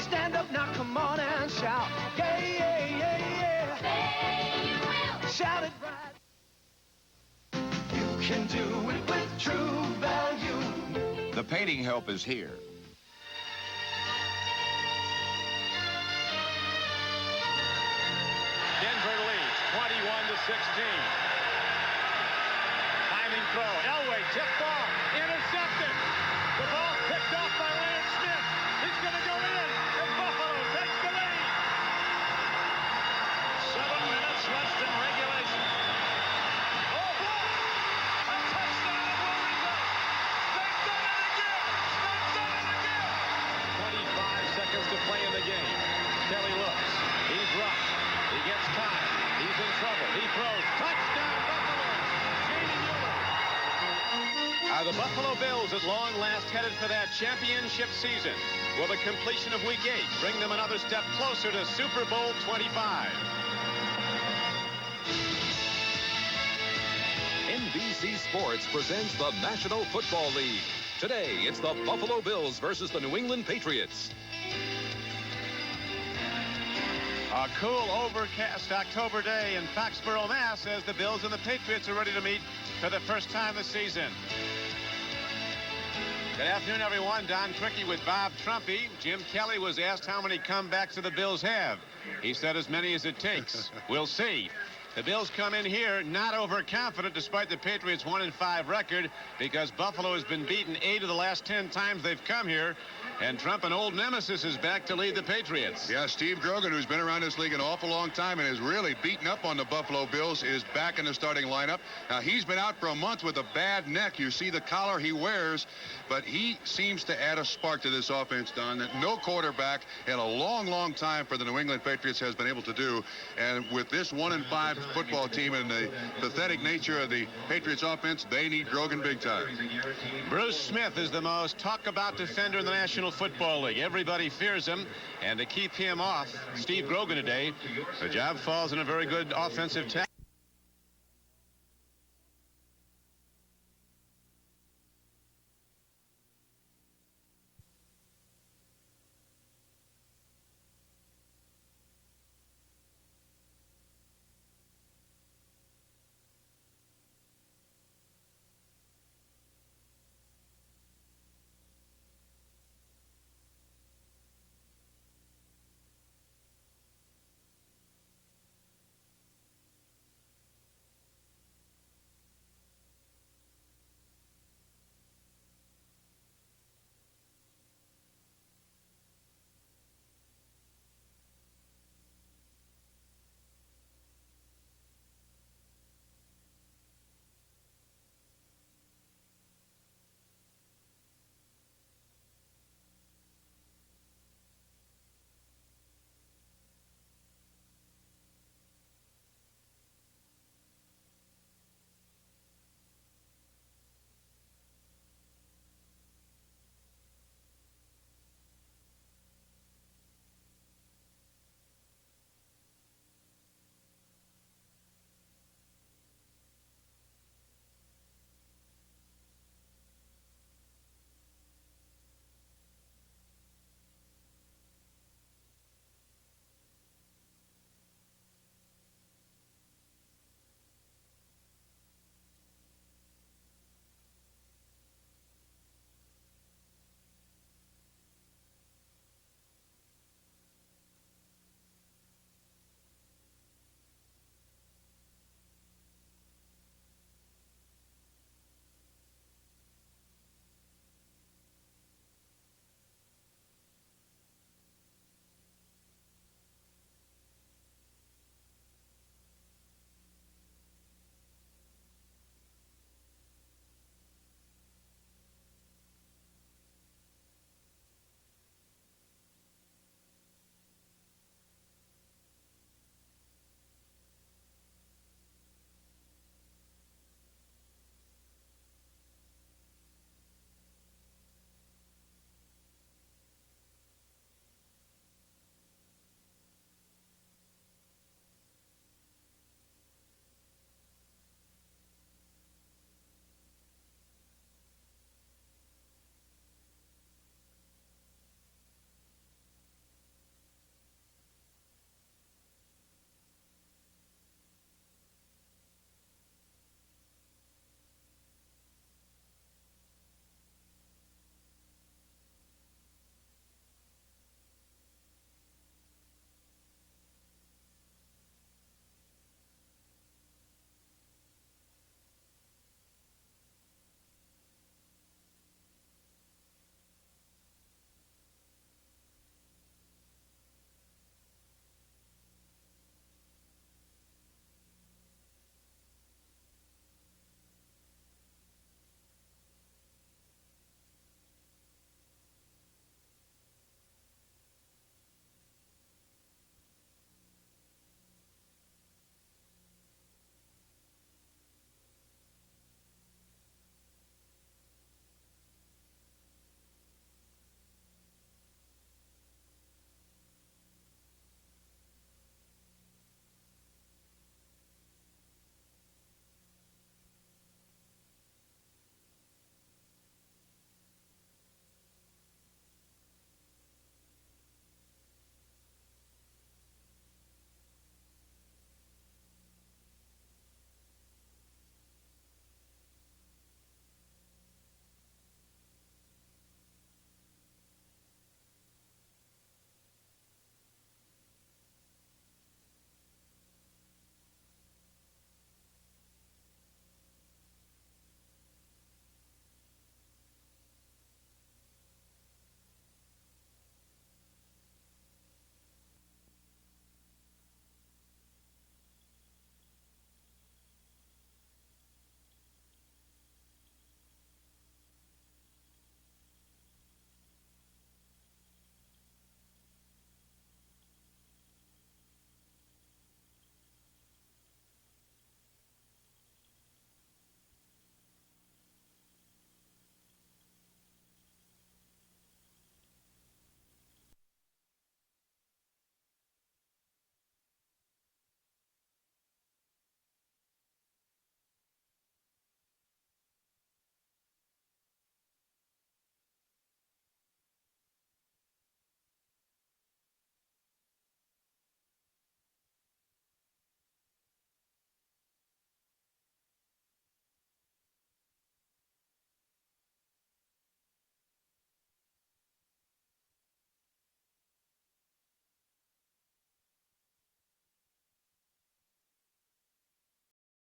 Stand up now, come on and shout. Yeah, yeah, yeah, yeah. Say you will. Shout it right. You can do it with true value. The painting help is here. Denver leads 21-16. Timing throw. Elway tipped off. Intercepted. The ball picked off by Leonard Smith. He's going to go in. And Buffalo takes the lead. 7 minutes left in regulation. Oh, block! A touchdown will result. They've done it again. They've done it again. 25 seconds to play in the game. Kelly looks. He's rough. He gets time. He's in trouble. He throws. Touchdown, Buffalo. Jamie Mueller. Are the Buffalo Bills at long last headed for that championship season? Will the completion of Week 8 bring them another step closer to Super Bowl 25? NBC Sports presents the National Football League. Today, it's the Buffalo Bills versus the New England Patriots. A cool, overcast October day in Foxborough, Mass, as the Bills and the Patriots are ready to meet for the first time this season. Good afternoon, everyone. Don Cricky with Bob Trumpy. Jim Kelly was asked how many comebacks do the Bills have. He said as many as it takes. We'll see. The Bills come in here not overconfident despite the Patriots' 1-5 record because Buffalo has been beaten 8 of the last 10 times they've come here. And Trump, an old nemesis, is back to lead the Patriots. Yeah, Steve Grogan, who's been around this league an awful long time and is really beaten up on the Buffalo Bills, is back in the starting lineup. Now, he's been out for a month with a bad neck. You see the collar he wears, but he seems to add a spark to this offense, Don, that no quarterback in a long, long time for the New England Patriots has been able to do. And with this 1-5 football team and the pathetic nature of the Patriots offense, they need Grogan big time. Bruce Smith is the most talk-about defender in the National Football League. Everybody fears him, and to keep him off, Steve Grogan today, the job falls in a very good offensive tackle.